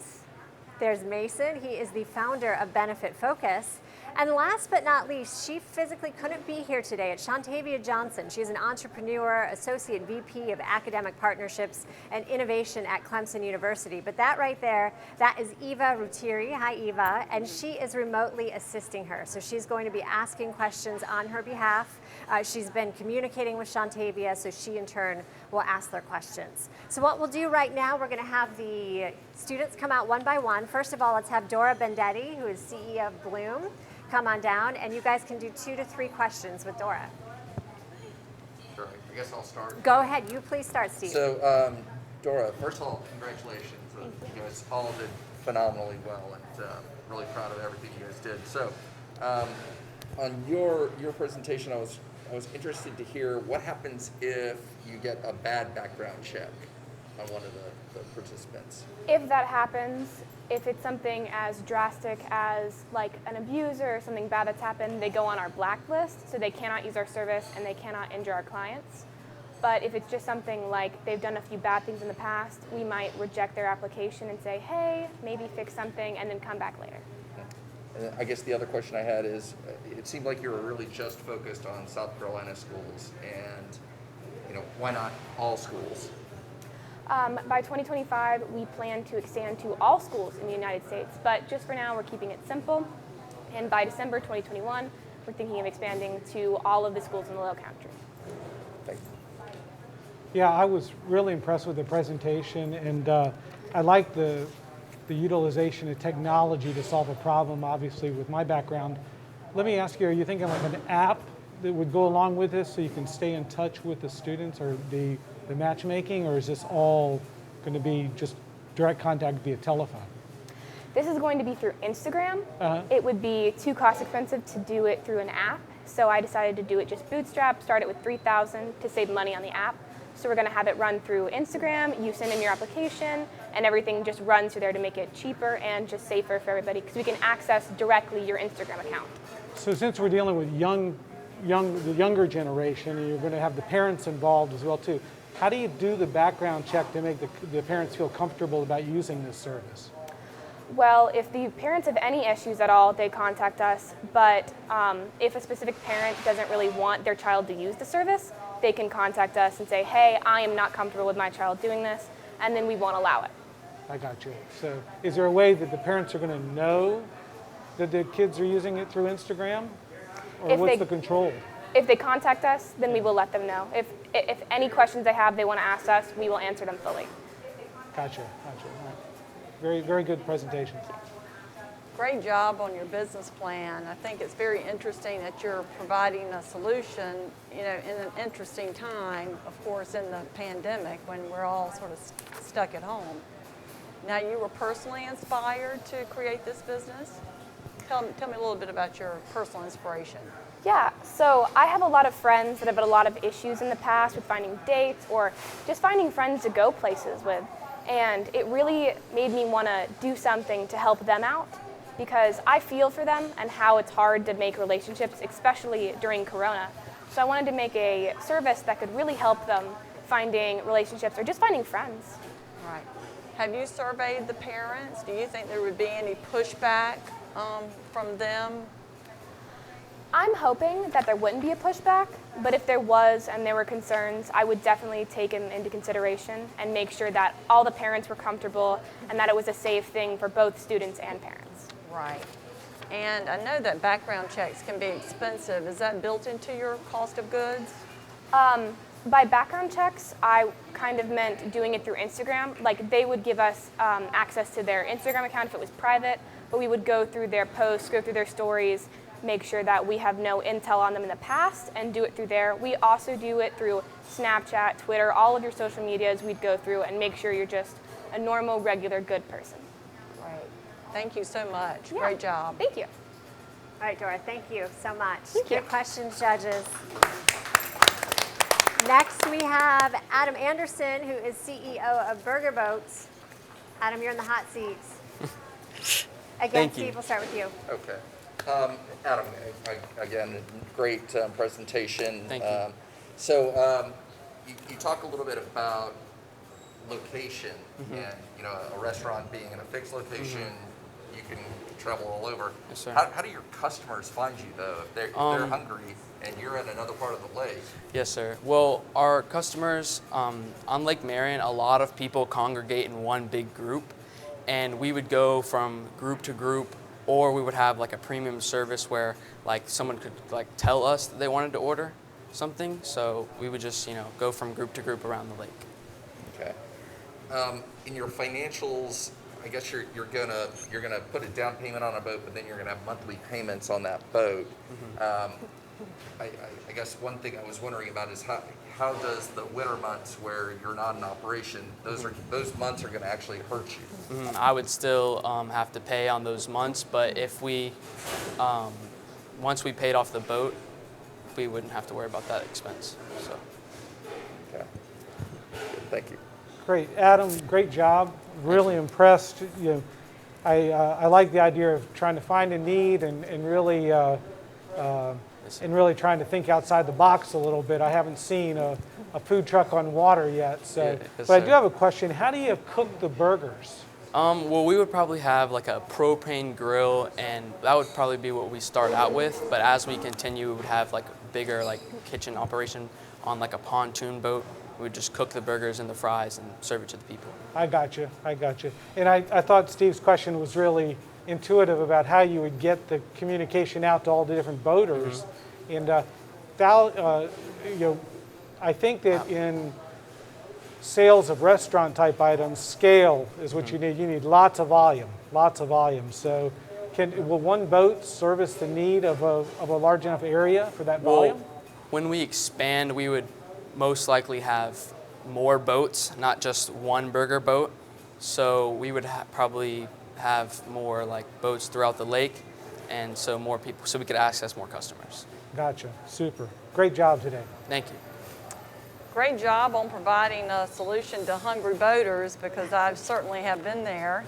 There's Mason. He is the founder of Benefit Focus. And last but not least, she physically couldn't be here today. It's Shantavia Johnson. She's an entrepreneur, associate VP of academic partnerships and innovation at Clemson University. But that right there, that is Eva Rutieri. Hi, Eva. And she is remotely assisting her. So she's going to be asking questions on her behalf. She's been communicating with Shantavia, so she in turn will ask their questions. So what we'll do right now, we're going to have the students come out one by one. First of all, let's have Dora Bendetti, who is CEO of Bloom, come on down, and you guys can do 2 to 3 questions with Dora. Sure, I guess I'll start. Go ahead, you please start, Steve. So, Dora, first of all, congratulations. You guys all did phenomenally well, and really proud of everything you guys did. So, on your presentation, I was interested to hear what happens if you get a bad background check on one of the participants. If that happens, if it's something as drastic as like an abuser or something bad that's happened, they go on our blacklist, so they cannot use our service and they cannot injure our clients. But if it's just something like they've done a few bad things in the past, we might reject their application and say, hey, maybe fix something, and then come back later. And I guess the other question I had is, it seemed like you were really just focused on South Carolina schools, and why not all schools? By 2025, we plan to extend to all schools in the United States, but just for now, we're keeping it simple. And by December 2021, we're thinking of expanding to all of the schools in the Low Country. Thanks. Yeah, I was really impressed with the presentation, and I like the utilization of technology to solve a problem, obviously, with my background. Let me ask you, are you thinking like an app that would go along with this so you can stay in touch with the students or the matchmaking, or is this all going to be just direct contact via telephone? This is going to be through Instagram. It would be too cost expensive to do it through an app, so I decided to do it just bootstrap, start it with $3,000 to save money on the app. So we're going to have it run through Instagram, you send in your application, and everything just runs through there to make it cheaper and just safer for everybody, because we can access directly your Instagram account. So since we're dealing with the younger generation, and you're going to have the parents involved as well too, how do you do the background check to make the parents feel comfortable about using this service? Well, if the parents have any issues at all, they contact us, but if a specific parent doesn't really want their child to use the service, they can contact us and say, hey, I am not comfortable with my child doing this, and then we won't allow it. I got you. So is there a way that the parents are going to know that the kids are using it through Instagram? Or what's the control? If they contact us, then we will let them know. If any questions they have, they want to ask us, we will answer them fully. Gotcha. All right. Very, very good presentation. Great job on your business plan. I think it's very interesting that you're providing a solution, in an interesting time, of course, in the pandemic when we're all sort of stuck at home. Now, you were personally inspired to create this business? Tell me a little bit about your personal inspiration. Yeah, so I have a lot of friends that have had a lot of issues in the past with finding dates or just finding friends to go places with. And it really made me want to do something to help them out, because I feel for them and how it's hard to make relationships, especially during Corona. So I wanted to make a service that could really help them finding relationships or just finding friends. Right. Have you surveyed the parents? Do you think there would be any pushback from them? I'm hoping that there wouldn't be a pushback, but if there was and there were concerns, I would definitely take them into consideration and make sure that all the parents were comfortable and that it was a safe thing for both students and parents. Right. And I know that background checks can be expensive. Is that built into your cost of goods? By background checks, I kind of meant doing it through Instagram. Like they would give us access to their Instagram account if it was private, but we would go through their posts, go through their stories, make sure that we have no intel on them in the past and do it through there. We also do it through Snapchat, Twitter, all of your social medias we'd go through and make sure you're just a normal, regular, good person. Right. Thank you so much. Yeah. Great job. Thank you. All right, Dora, thank you so much. Thank you. Good questions, judges. Next, we have Adam Anderson, who is CEO of Burger Boats. Adam, you're in the hot seats. Again, Thank you. Steve, we'll start with you. Okay. Adam, again, great presentation. Thank you. So you talk a little bit about location and, you know, a restaurant being in a fixed location, you can travel all over. Yes, sir. How do your customers find you, though? If they're hungry and you're in another part of the lake? Yes, sir. Well, our customers on Lake Marion, a lot of people congregate in one big group, and we would go from group to group, or we would have like a premium service where like someone could like tell us that they wanted to order something, so we would just, you know, go from group to group around the lake. Okay. In your financials, I guess you're gonna put a down payment on a boat, but then you're gonna have monthly payments on that boat. I guess one thing I was wondering about is how does the winter months where you're not in operation, those months are gonna actually hurt you? I would still have to pay on those months, but if we once we paid off the boat, we wouldn't have to worry about that expense. So. Okay. Thank you. Great, Adam, great job. Really impressed. You know, I like the idea of trying to find a need and really trying to think outside the box a little bit. I haven't seen a food truck on water yet, so. Yeah, yes, but I sir. do have a question. How do you cook the burgers? Well, we would probably have like a propane grill, and that would probably be what we start out with. But as we continue, we would have like a bigger like kitchen operation on like a pontoon boat. We would just cook the burgers and the fries and serve it to the people. I got you. And I thought Steve's question was really intuitive about how you would get the communication out to all the different boaters. And you know, I think that in sales of restaurant type items, scale is what you need. You need lots of volume. So will one boat service the need of a large enough area for that volume? Well, when we expand, we would most likely have more boats, not just one burger boat. So we would probably have more like boats throughout the lake, and so more people, so we could access more customers. Gotcha. Super. Great job today. Thank you. Great job on providing a solution to hungry boaters, because I certainly have been there.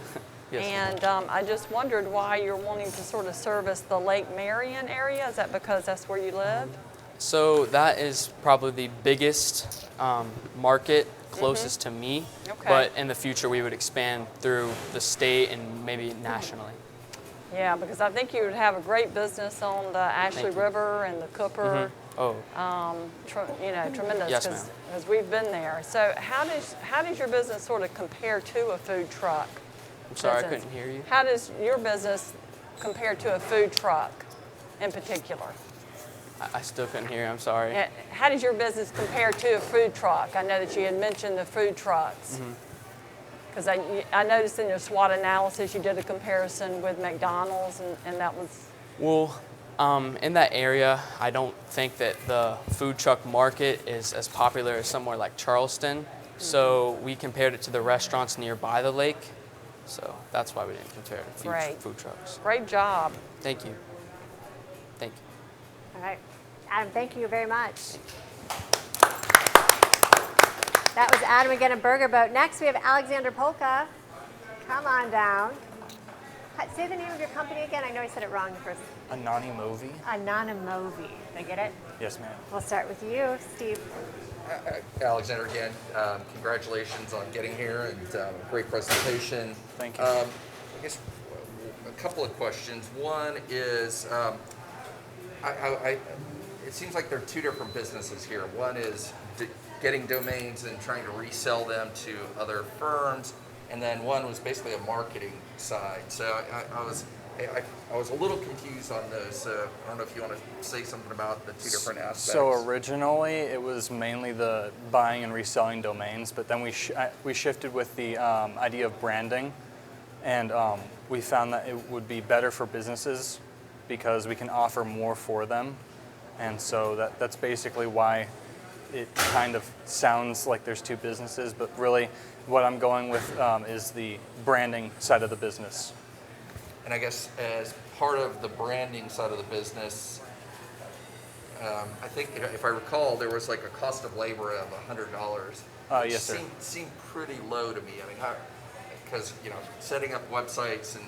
Yes, and I just wondered why you're wanting to sort of service the Lake Marion area. Is that because that's where you live? So that is probably the biggest market closest to me, Okay. but in the future we would expand through the state and maybe nationally. Yeah, because I think you would have a great business on the Ashley River and the Cooper. Oh. You know, tremendous. Yes, ma'am. Because we've been there. So how does your business sort of compare to a food truck? I'm sorry, I business? couldn't hear you. How does your business compare to a food truck in particular? I still couldn't hear you, I'm sorry. Yeah, how does your business compare to a food truck? I know that you had mentioned the food trucks. Because I noticed in your SWOT analysis you did a comparison with McDonald's, and that was... Well, in that area, I don't think that the food truck market is as popular as somewhere like Charleston. So we compared it to the restaurants nearby the lake. So that's why we didn't compare it to food trucks. Great job. Thank you. Thank you. All right. Adam, thank you very much. That was Adam again, a burger boat. Next, we have Aleksander Polka. Come on down. Say the name of your company again. I know I said it wrong the first. Anonimowy. Anonimowy. Did I get it? Yes, ma'am. We'll start with you, Steve. Aleksander, again, congratulations on getting here, and great presentation. Thank you. I guess a couple of questions. One is, it seems like there are two different businesses here. One is getting domains and trying to resell them to other firms, and then one was basically a marketing side. So I was I was a little confused on those, so I don't know if you want to say something about the two different aspects. So originally it was mainly the buying and reselling domains, but then we shifted with the idea of branding, and we found that it would be better for businesses because we can offer more for them, and so that's basically why it kind of sounds like there's two businesses, but really what I'm going with is the branding side of the business. And I guess as part of the branding side of the business, I think if I recall, there was like a cost of labor of $100. Yes, sir. Seemed pretty low to me. I mean, because setting up websites and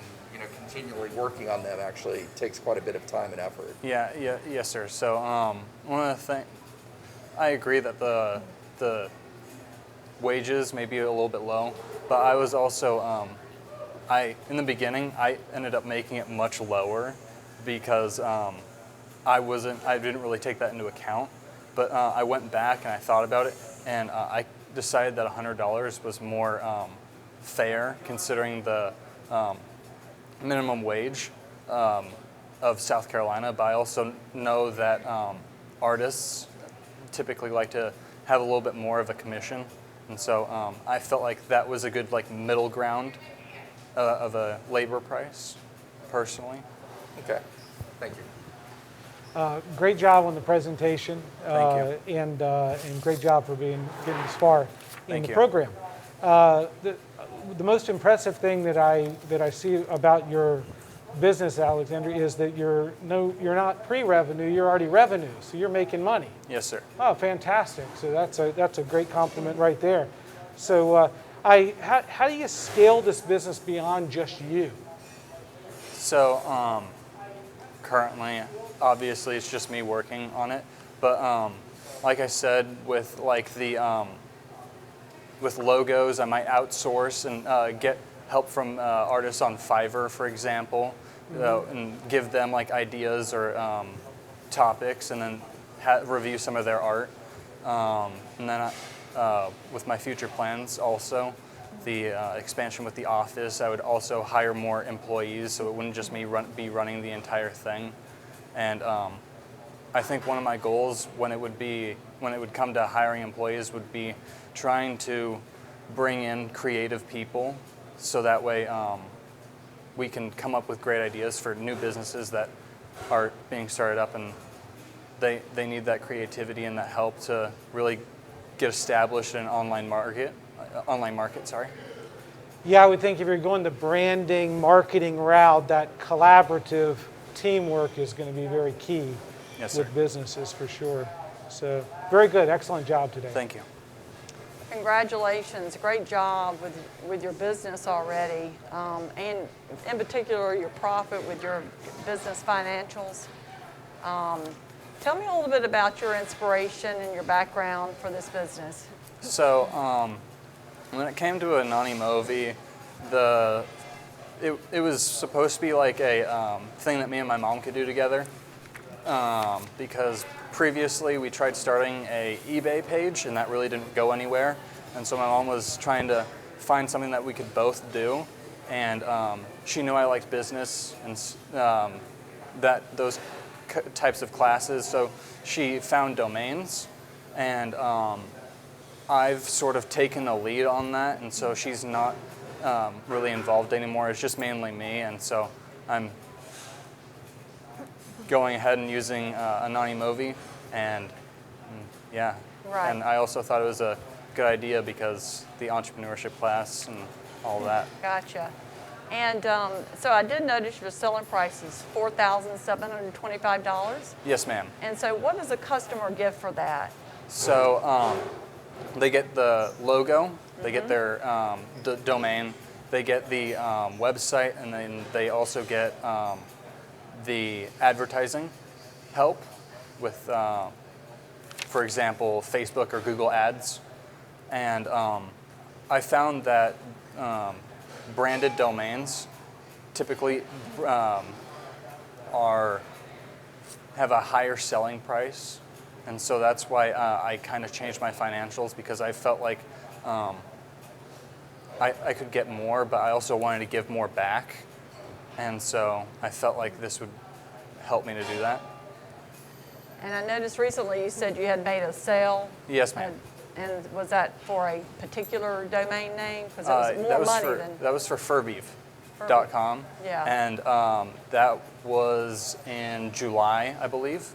continually working on them actually takes quite a bit of time and effort. Yes, sir. So one of the things, I agree that the wages may be a little bit low, but I was also in the beginning, I ended up making it much lower because I didn't really take that into account. But I went back and I thought about it, and I decided that $100 was more fair considering the minimum wage of South Carolina. But I also know that artists typically like to have a little bit more of a commission, and so I felt like that was a good middle ground of a labor price, personally. Okay, thank you. Great job on the presentation. Thank you. And great job for getting this far in the program. The most impressive thing that I see about your business, Aleksander, is that you're not pre-revenue, you're already revenue, so you're making money. Yes, sir. Oh, fantastic! So that's a great compliment right there. So. How do you scale this business beyond just you? So currently, obviously, it's just me working on it. But like I said, with with logos, I might outsource and get help from artists on Fiverr, for example, and give them ideas or topics, and then review some of their art. And then with my future plans also, the expansion with the office, I would also hire more employees, so it wouldn't just be running the entire thing. And I think one of my goals when it would come to hiring employees would be trying to bring in creative people, so that way we can come up with great ideas for new businesses that are being started up, and they need that creativity and that help to really get established in an online market. Yeah, I would think if you're going the branding, marketing route, that collaborative teamwork is going to be very key with businesses for sure. So very good, excellent job today. Thank you. Congratulations, great job with your business already, and in particular your profit with your business financials. Tell me a little bit about your inspiration and your background for this business. So when it came to Anonimowy, it was supposed to be like a thing that me and my mom could do together, because previously we tried starting a eBay page and that really didn't go anywhere, and so my mom was trying to find something that we could both do, and she knew I liked business and those types of classes, so she found domains, and I've sort of taken the lead on that, and so she's not really involved anymore. It's just mainly me, and so I'm going ahead and using Anonimowy, and yeah. Right. And I also thought it was a good idea because the entrepreneurship class and all that. Gotcha. And so I did notice your selling price is $4,725. Yes, ma'am. And so what does a customer get for that? So they get the logo, they get their domain, they get the website, and then they also get the advertising help with, for example, Facebook or Google Ads. And I found that branded domains typically have a higher selling price, and so that's why I kind of changed my financials, because I felt like I could get more, but I also wanted to give more back. and so I felt like this would help me to do that. And I noticed recently you said you had made a sale. Yes, ma'am. And was that for a particular domain name? Because it was more money than... That was for furbeef.com. Yeah. And that was in July, I believe.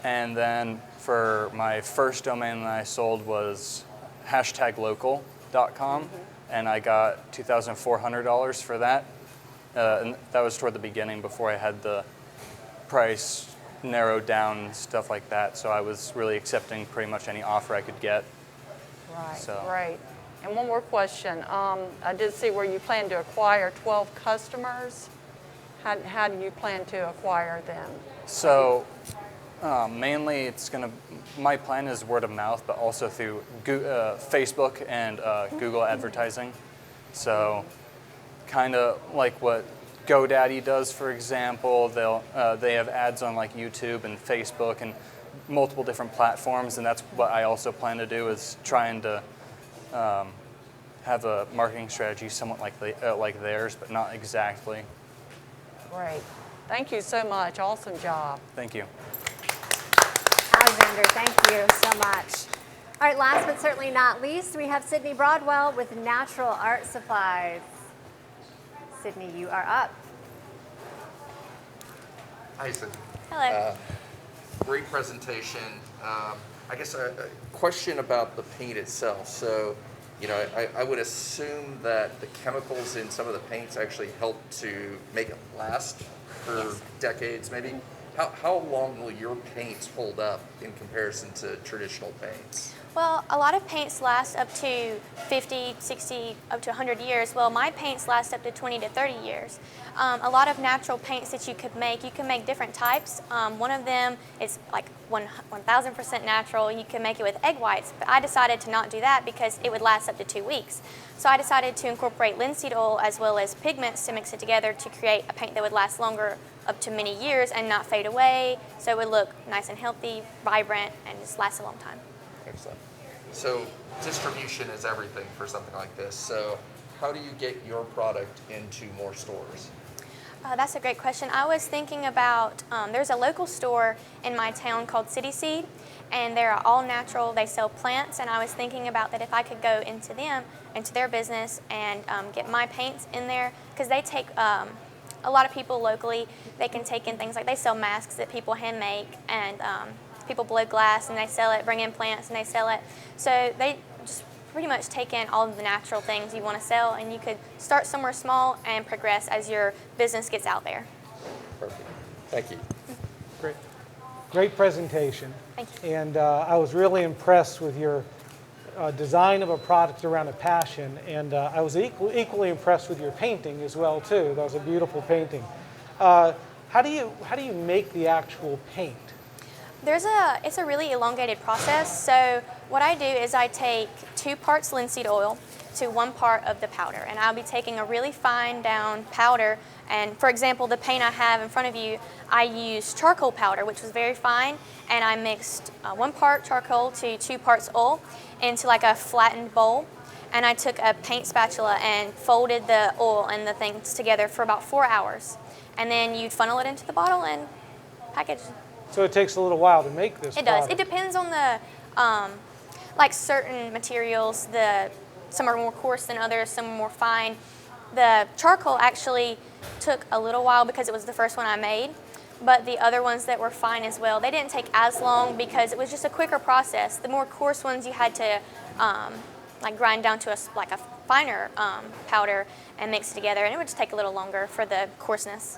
And then for my first domain that I sold was #local.com. And I got $2,400 for that. And that was toward the beginning before I had the price narrowed down and stuff like that. So I was really accepting pretty much any offer I could get. Right, So. great. And one more question. I did see where you plan to acquire 12 customers. How do you plan to acquire them? So mainly my plan is word of mouth, but also through Facebook and Google advertising. So kind of like what GoDaddy does, for example. They have ads on like YouTube and Facebook and multiple different platforms, and that's what I also plan to do, is trying to have a marketing strategy somewhat like theirs, but not exactly. Great. Thank you so much. Awesome job. Thank you. Aleksander, thank you so much. All right, last but certainly not least, we have Sydney Broadwell with Natural Art Supplies. Sydney, you are up. Hi, Sydney. Hello. Great presentation. I guess a question about the paint itself. So, you know, I would assume that the chemicals in some of the paints actually help to make it last for decades, maybe. How long will your paints hold up in comparison to traditional paints? Well, a lot of paints last up to 50, 60, up to 100 years. Well, my paints last up to 20 to 30 years. A lot of natural paints that you can make different types. One of them is like 1000% natural. You can make it with egg whites, but I decided to not do that because it would last up to 2 weeks. So I decided to incorporate linseed oil as well as pigments to mix it together to create a paint that would last longer, up to many years, and not fade away. So it would look nice and healthy, vibrant, and just last a long time. Excellent. So distribution is everything for something like this. So how do you get your product into more stores? That's a great question. I was thinking about, there's a local store in my town called City Seed, and they're all natural. They sell plants, and I was thinking about that if I could go into their business and get my paints in there, because they take a lot of people locally. They can take in things like, they sell masks that people hand make, and people blow glass and they sell it, bring in plants and they sell it. So they just pretty much take in all of the natural things you want to sell, and you could start somewhere small and progress as your business gets out there. Perfect. Thank you. Great. Great presentation. Thank you. And I was really impressed with your design of a product around a passion, and I was equally impressed with your painting as well too. That was a beautiful painting. How do you make the actual paint? It's a really elongated process. So what I do is I take 2 parts linseed oil to 1 part of the powder, and I'll be taking a really fine down powder. And for example, the paint I have in front of you, I used charcoal powder, which was very fine, and I mixed 1 part charcoal to 2 parts oil into like a flattened bowl. And I took a paint spatula and folded the oil and the things together for about 4 hours. And then you'd funnel it into the bottle and package. So it takes a little while to make this It product. does. It depends on the, like certain materials, some are more coarse than others, some are more fine. The charcoal actually took a little while because it was the first one I made, but the other ones that were fine as well, they didn't take as long because it was just a quicker process. The more coarse ones you had to like grind down to a finer powder and mix it together, and it would just take a little longer for the coarseness.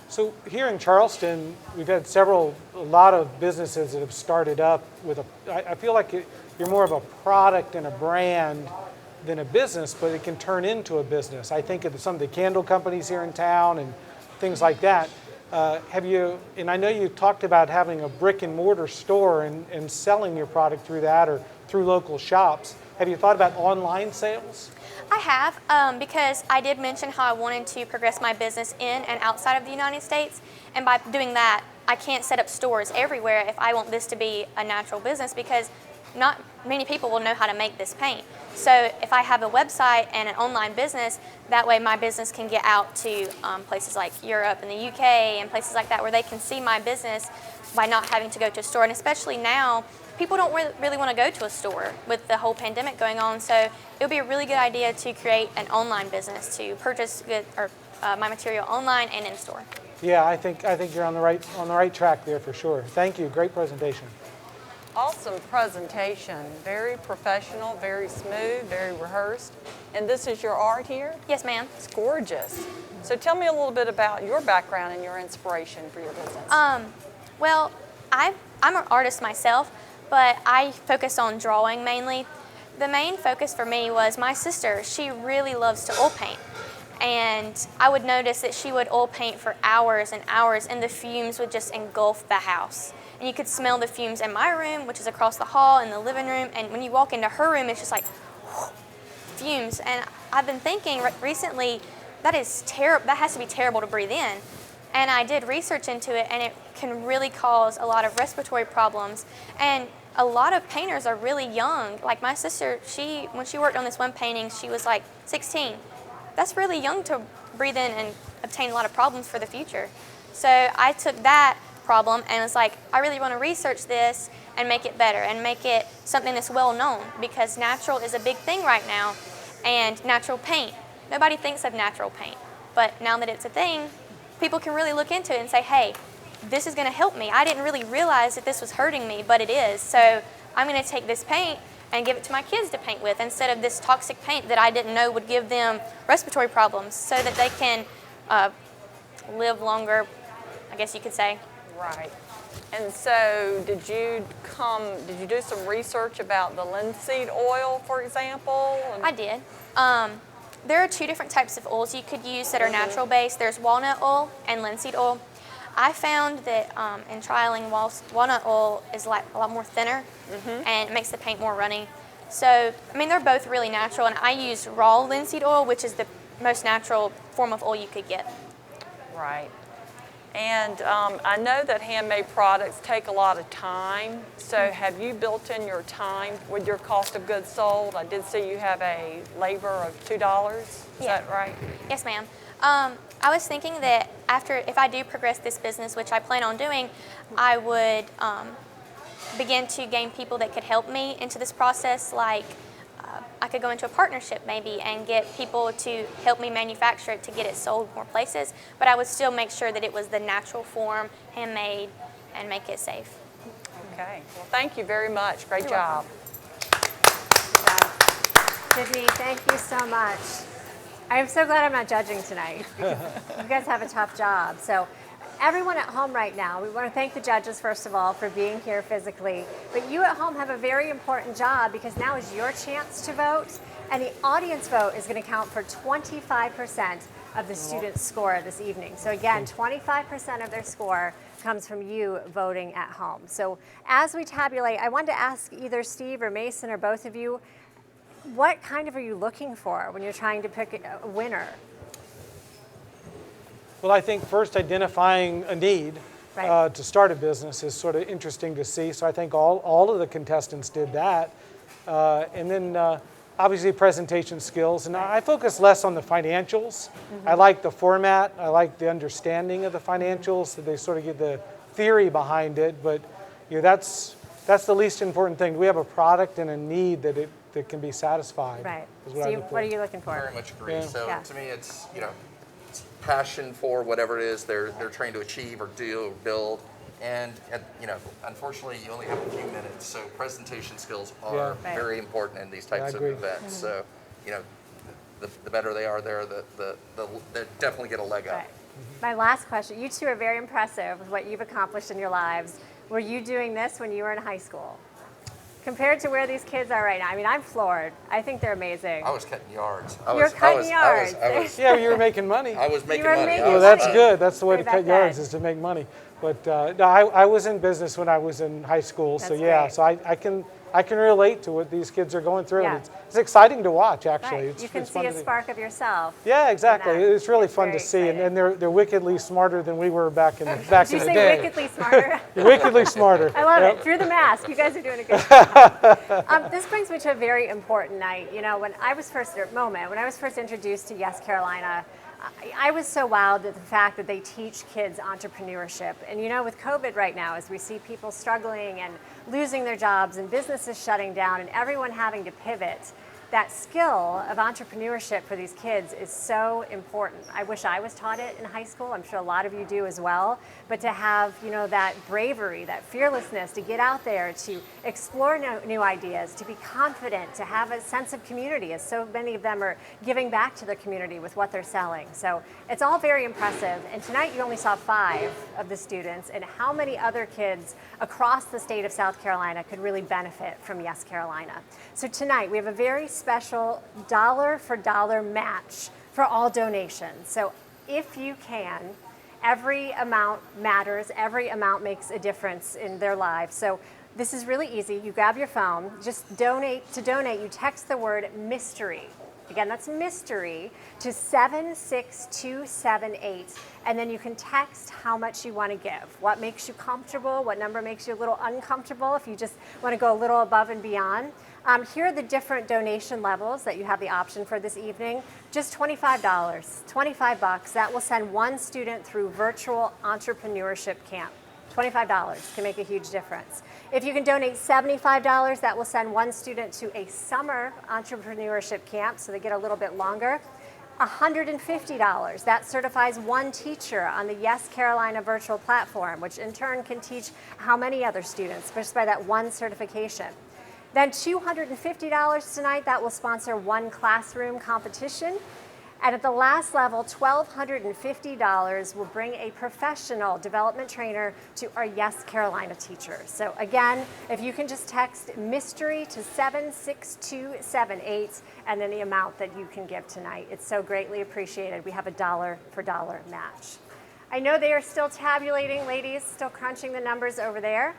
So here in Charleston, we've had a lot of businesses that have started up with I feel like you're more of a product and a brand than a business, but it can turn into a business. I think of some of the candle companies here in town and things like that. And I know you talked about having a brick and mortar store and selling your product through that or through local shops. Have you thought about online sales? I have, because I did mention how I wanted to progress my business in and outside of the United States, and by doing that, I can't set up stores everywhere if I want this to be a natural business, because not many people will know how to make this paint. So if I have a website and an online business, that way my business can get out to places like Europe and the UK and places like that where they can see my business by not having to go to a store. And especially now, people don't really want to go to a store with the whole pandemic going on. So it would be a really good idea to create an online business to purchase my material online and in store. Yeah, I think you're on the right track there for sure. Thank you. Great presentation. Awesome presentation. Very professional, very smooth, very rehearsed. And this is your art here? Yes, ma'am. It's gorgeous. So tell me a little bit about your background and your inspiration for your business. Well, I'm an artist myself, but I focus on drawing mainly. The main focus for me was my sister. She really loves to oil paint. And I would notice that she would oil paint for hours and hours, and the fumes would just engulf the house. And you could smell the fumes in my room, which is across the hall, in the living room, and when you walk into her room, it's just like fumes. And I've been thinking recently, that has to be terrible to breathe in. And I did research into it, and it can really cause a lot of respiratory problems. And a lot of painters are really young. Like my sister, when she worked on this one painting, she was like 16. That's really young to breathe in and obtain a lot of problems for the future. So I took that problem and was like, I really want to research this and make it better and make it something that's well known, because natural is a big thing right now, and natural paint. Nobody thinks of natural paint, but now that it's a thing, people can really look into it and say, hey, this is going to help me. I didn't really realize that this was hurting me, but it is. So I'm going to take this paint and give it to my kids to paint with instead of this toxic paint that I didn't know would give them respiratory problems, so that they can live longer, I guess you could say. Right. And so did you do some research about the linseed oil, for example? I did. There are two different types of oils you could use that are natural based. There's walnut oil and linseed oil. I found that in trialing, walnut oil is a lot more thinner, and it makes the paint more runny. So, I mean, they're both really natural, and I use raw linseed oil, which is the most natural form of oil you could get. Right. And I know that handmade products take a lot of time. So have you built in your time with your cost of goods sold? I did see you have a labor of $2. Is that right? Yes, ma'am. I was thinking that if I do progress this business, which I plan on doing, I would begin to gain people that could help me into this process. Like I could go into a partnership maybe and get people to help me manufacture it to get it sold more places, but I would still make sure that it was the natural form, handmade, and make it safe. Okay. Well, thank you very much. Great job. Sydney, thank you so much. I am so glad I'm not judging tonight. You guys have a tough job. So everyone at home right now, we want to thank the judges, first of all, for being here physically. But you at home have a very important job, because now is your chance to vote. And the audience vote is going to count for 25% of the students' score this evening. So again, 25% of their score comes from you voting at home. So as we tabulate, I wanted to ask either Steve or Mason or both of you, what kind of are you looking for when you're trying to pick a winner? Well, I think first identifying a need to start a business is sort of interesting to see. So I think all of the contestants did that. And then obviously presentation skills. And I focus less on the financials. I like the format. I like the understanding of the financials, so they sort of get the theory behind it. But that's the least important thing. We have a product and a need that can be satisfied. Right. Steve, what are you looking for? Very much agree. Yeah. So to me, it's passion for whatever it is they're trying to achieve or do or build. And unfortunately, you only have a few minutes, so presentation skills are very important in these types of events. So, the better they are there, they definitely get a leg up. My last question: you two are very impressive with what you've accomplished in your lives. Were you doing this when you were in high school? Compared to where these kids are right now, I mean, I'm floored. I think they're amazing. I was cutting yards. You're cutting yards. Yeah, you were making money. I was making money. Well, that's good. That's the way to cut yards, is to make money. But no, I was in business when I was in high school. So yeah, so I can I can relate to what these kids are going through. Yeah. And it's exciting to watch, actually. Right. You can it's see fun a to spark of yourself. Yeah, exactly. in that. It's really It's fun very to see, exciting. and they're wickedly smarter than we were back in the Did you say day. wickedly smarter? Wickedly smarter. I love Yep. it. Through the mask, you guys are doing a good job. This brings me to a very important night. You know, when I was first introduced to YEScarolina, I was so wowed at the fact that they teach kids entrepreneurship. And you know, with COVID right now, as we see people struggling and losing their jobs and businesses shutting down and everyone having to pivot, that skill of entrepreneurship for these kids is so important. I wish I was taught it in high school. I'm sure a lot of you do as well. But to have, you know, that bravery, that fearlessness to get out there, to explore new ideas, to be confident, to have a sense of community, as so many of them are giving back to the community with what they're selling. So it's all very impressive. And tonight you only saw 5 of the students, and how many other kids across the state of South Carolina could really benefit from YEScarolina. So tonight we have a very special dollar for dollar match for all donations. So if you can, every amount matters, every amount makes a difference in their lives. So this is really easy. You grab your phone, just donate. To donate, you text the word mystery. Again, that's mystery to 76278, and then you can text how much you want to give. What makes you comfortable, what number makes you a little uncomfortable if you just want to go a little above and beyond. Here are the different donation levels that you have the option for this evening. Just $25, 25 bucks. That will send one student through virtual entrepreneurship camp. $25 can make a huge difference. If you can donate $75, that will send one student to a summer entrepreneurship camp, so they get a little bit longer. $150, that certifies one teacher on the YEScarolina virtual platform, which in turn can teach how many other students, just by that one certification. Then $250 tonight, that will sponsor one classroom competition. And at the last level, $1,250 will bring a professional development trainer to our YEScarolina teachers. So again, if you can just text mystery to 76278 and then the amount that you can give tonight. It's so greatly appreciated. We have a dollar for dollar match. I know they are still tabulating, ladies, still crunching the numbers over there.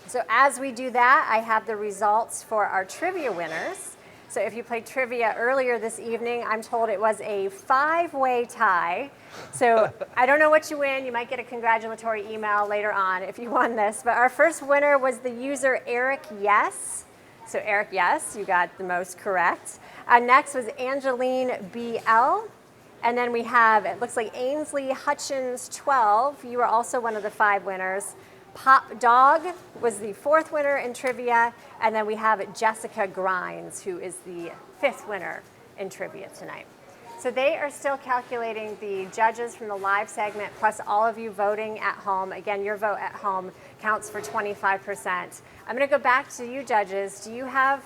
So as we do that, I have the results for our trivia winners. So if you played trivia earlier this evening, I'm told it was a 5-way tie. So I don't know what you win. You might get a congratulatory email later on if you won this. But our first winner was the user Eric Yes. So Eric Yes, you got the most correct. Next was Angeline BL. And then we have, it looks like Ainsley Hutchins 12. You were also one of the 5 winners. Pop Dog was the 4th winner in trivia, and then we have Jessica Grimes, who is the 5th winner in trivia tonight. So they are still calculating the judges from the live segment, plus all of you voting at home. Again, your vote at home counts for 25%. I'm going to go back to you judges. Do you have,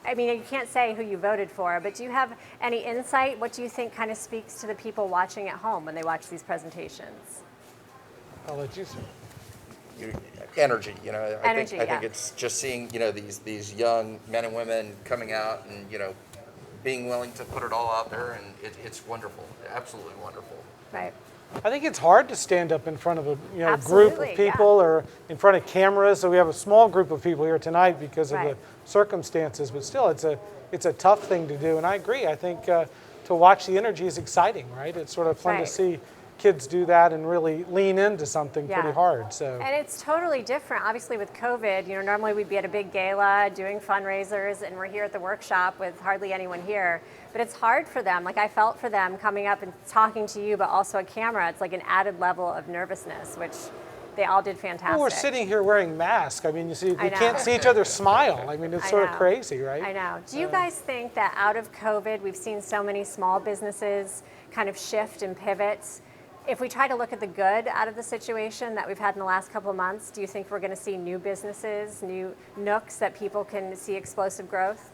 I mean, you can't say who you voted for, but do you have any insight? What do you think kind of speaks to the people watching at home when they watch these presentations? I'll let you say. Energy, you know. I think yeah. it's just seeing, you know, these young men and women coming out and, you know, being willing to put it all out there, and it's wonderful, absolutely wonderful. Right. I think it's hard to stand up in front of a group Absolutely, of people or in front of cameras. So we have a small group of people here tonight because of the circumstances, but still, it's a tough thing to do. And I agree. I think to watch the energy is exciting, right? It's sort of fun to see kids do that and really lean into something pretty hard. So. And it's totally different. Obviously with COVID, you know, normally we'd be at a big gala doing fundraisers, and we're here at the workshop with hardly anyone here. But it's hard for them. Like I felt for them coming up and talking to you, but also a camera. It's like an added level of nervousness, which they all did fantastic. Well, we're sitting here wearing masks. I mean, you see, we can't see each other smile. I mean, it's sort of crazy, right? I know. Do you guys think that out of COVID, we've seen so many small businesses kind of shift and pivot? If we try to look at the good out of the situation that we've had in the last couple of months, do you think we're going to see new businesses, new nooks that people can see explosive growth?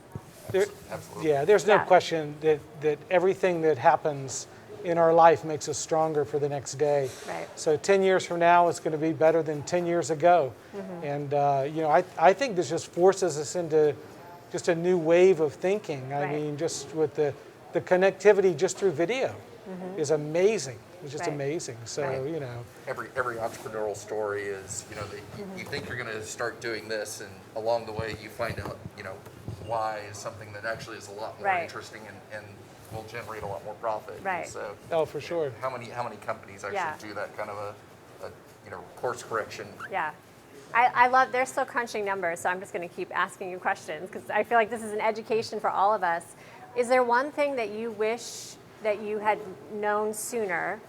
There's no question that everything that happens in our life makes us stronger for the next day. Right. So 10 years from now, it's going to be better than 10 years ago. Mm-hmm. And you know, I think this just forces us into just a new wave of thinking. I mean, just with the connectivity just through video. is amazing. It's just Right. amazing. So, Right. you know. Every entrepreneurial story is, you know, you think you're going to start doing this, and along the way you find out, you know, why is something that actually is a lot more Right. interesting and will generate a lot more profit. Right. So, Oh, for sure. how many companies actually Yeah. do that kind of a you know, course correction? Yeah. I love, they're still crunching numbers, so I'm just going to keep asking you questions because I feel like this is an education for all of us. Is there one thing that you wish that you had known sooner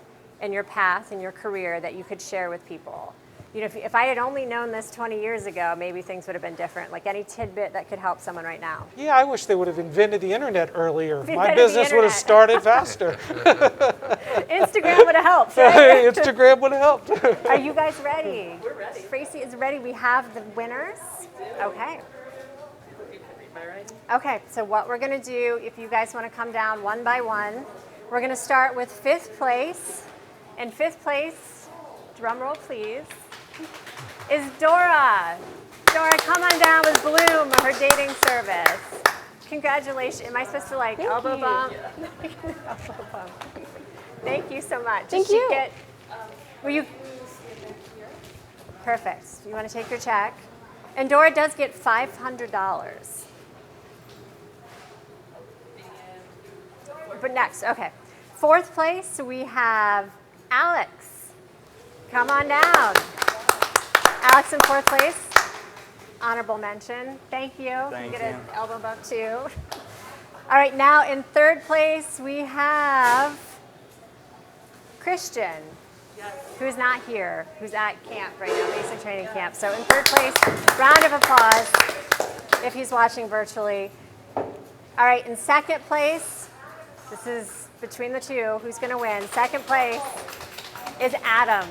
in your path, in your career, that you could share with people? You know, if I had only known this 20 years ago, maybe things would have been different. Like any tidbit that could help someone right now. Yeah, I wish they would have invented the internet earlier. My Invented the business would have internet. started faster. Instagram would have helped, right? Instagram would have helped. Are you guys ready? We're ready. Tracy is ready. We have the winners. Okay. Okay, so what we're going to do, if you guys want to come down one by one, we're going to start with 5th place. In 5th place, drum roll please, is Dora. Dora, come on down with Bloom, her dating service. Congratulations. Am I supposed to like elbow bump? Elbow bump. Thank you so much. Thank Did she you. get, were you? Perfect. You want to take your check? And Dora does get $500. But next, okay. 4th place, we have Alex. Come on down. Alex in 4th place. Honorable mention. Thank you. Thank Get you. an elbow bump too. All right, now in 3rd place, we have Christian, who's not here, who's at camp right now, basic training camp. So in 3rd place, round of applause if he's watching virtually. All right, in 2nd place, this is between the two, who's gonna win? 2nd place is Adam.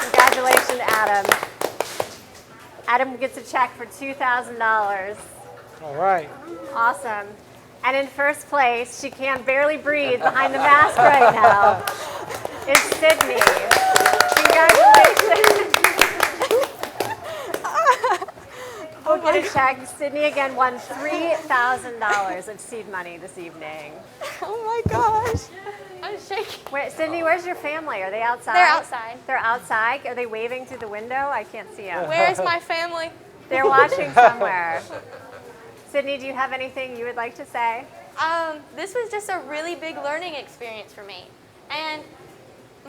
Congratulations, Adam. Adam gets a check for $2,000. All right. Awesome. And in 1st place, she can barely breathe behind the mask right now, is Sydney. Congratulations. We'll get a check. Sydney again won $3,000 of seed money this evening. Oh my gosh. I'm shaking. Wait, Sydney, where's your family? Are they outside? They're outside. They're outside? Are they waving through the window? I can't see them. Where's my family? They're watching somewhere. Sydney, do you have anything you would like to say? This was just a really big learning experience for me. And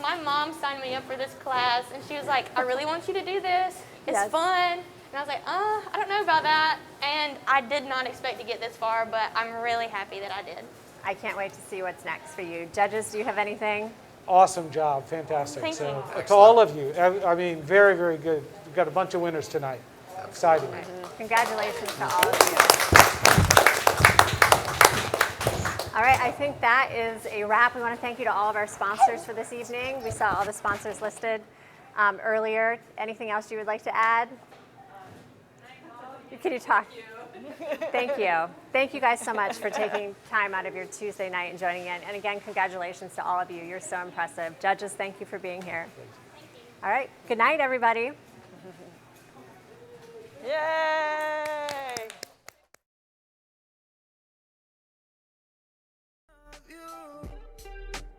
my mom signed me up for this class, and she was like, I really want you to do this. It's Yes. fun. And I was like, I don't know about that. And I did not expect to get this far, but I'm really happy that I did. I can't wait to see what's next for you. Judges, do you have anything? Awesome job. Fantastic. Thank so, you. to all of you, I mean, very, very good. We've got a bunch of winners tonight. Exciting. Congratulations to all of you. All right, I think that is a wrap. We want to thank you to all of our sponsors for this evening. We saw all the sponsors listed earlier. Anything else you would like to add? Can you talk? Thank you. Thank you guys so much for taking time out of your Tuesday night and joining in. And again, congratulations to all of you. You're so impressive. Judges, thank you for being here. All right, good night, everybody. Yay!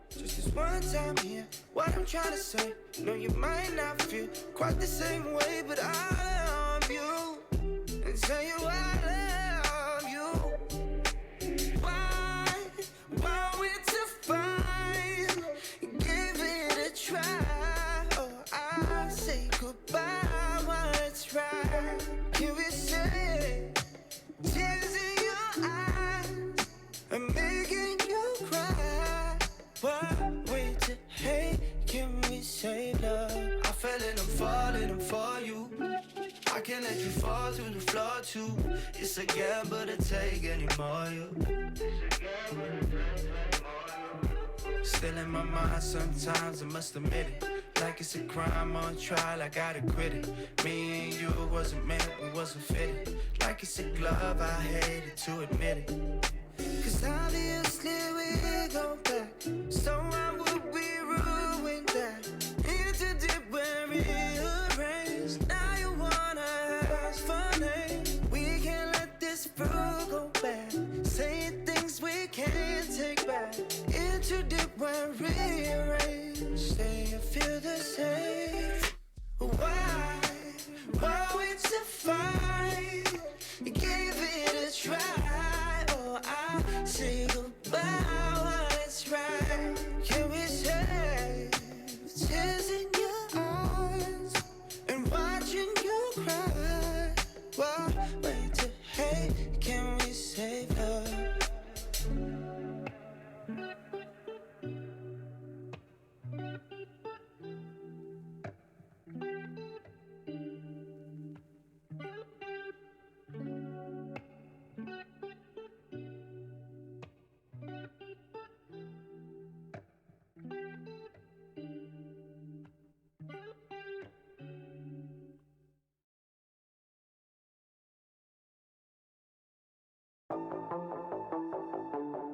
Just this one time here, what I'm trying to say. No, you might not feel quite the same way, but I love you. And tell you I love you. Why we're to find? Give it a try. Oh, I say goodbye while it's right. Here we say, tears in your eyes, I'm making you cry. What way to hate? Can we save love? I fell and I'm for you. I can't let you fall through the floor too. It's a gamble to take anymore. Still in my mind sometimes, I must admit it. Like it's a crime on trial, I gotta quit it. Me and you wasn't meant, we wasn't fitted. Like it's a glove, I hated to admit it. Cause obviously we go back, so why would we ruin that? Into deep when rearranged. Now you wanna ask for names. We can't let this fruit go bad. Saying things we can't say and take back. In too deep when rearrange. Say you feel the same. Why wait to fight? You gave it a try. Oh, I say goodbye while it's right. You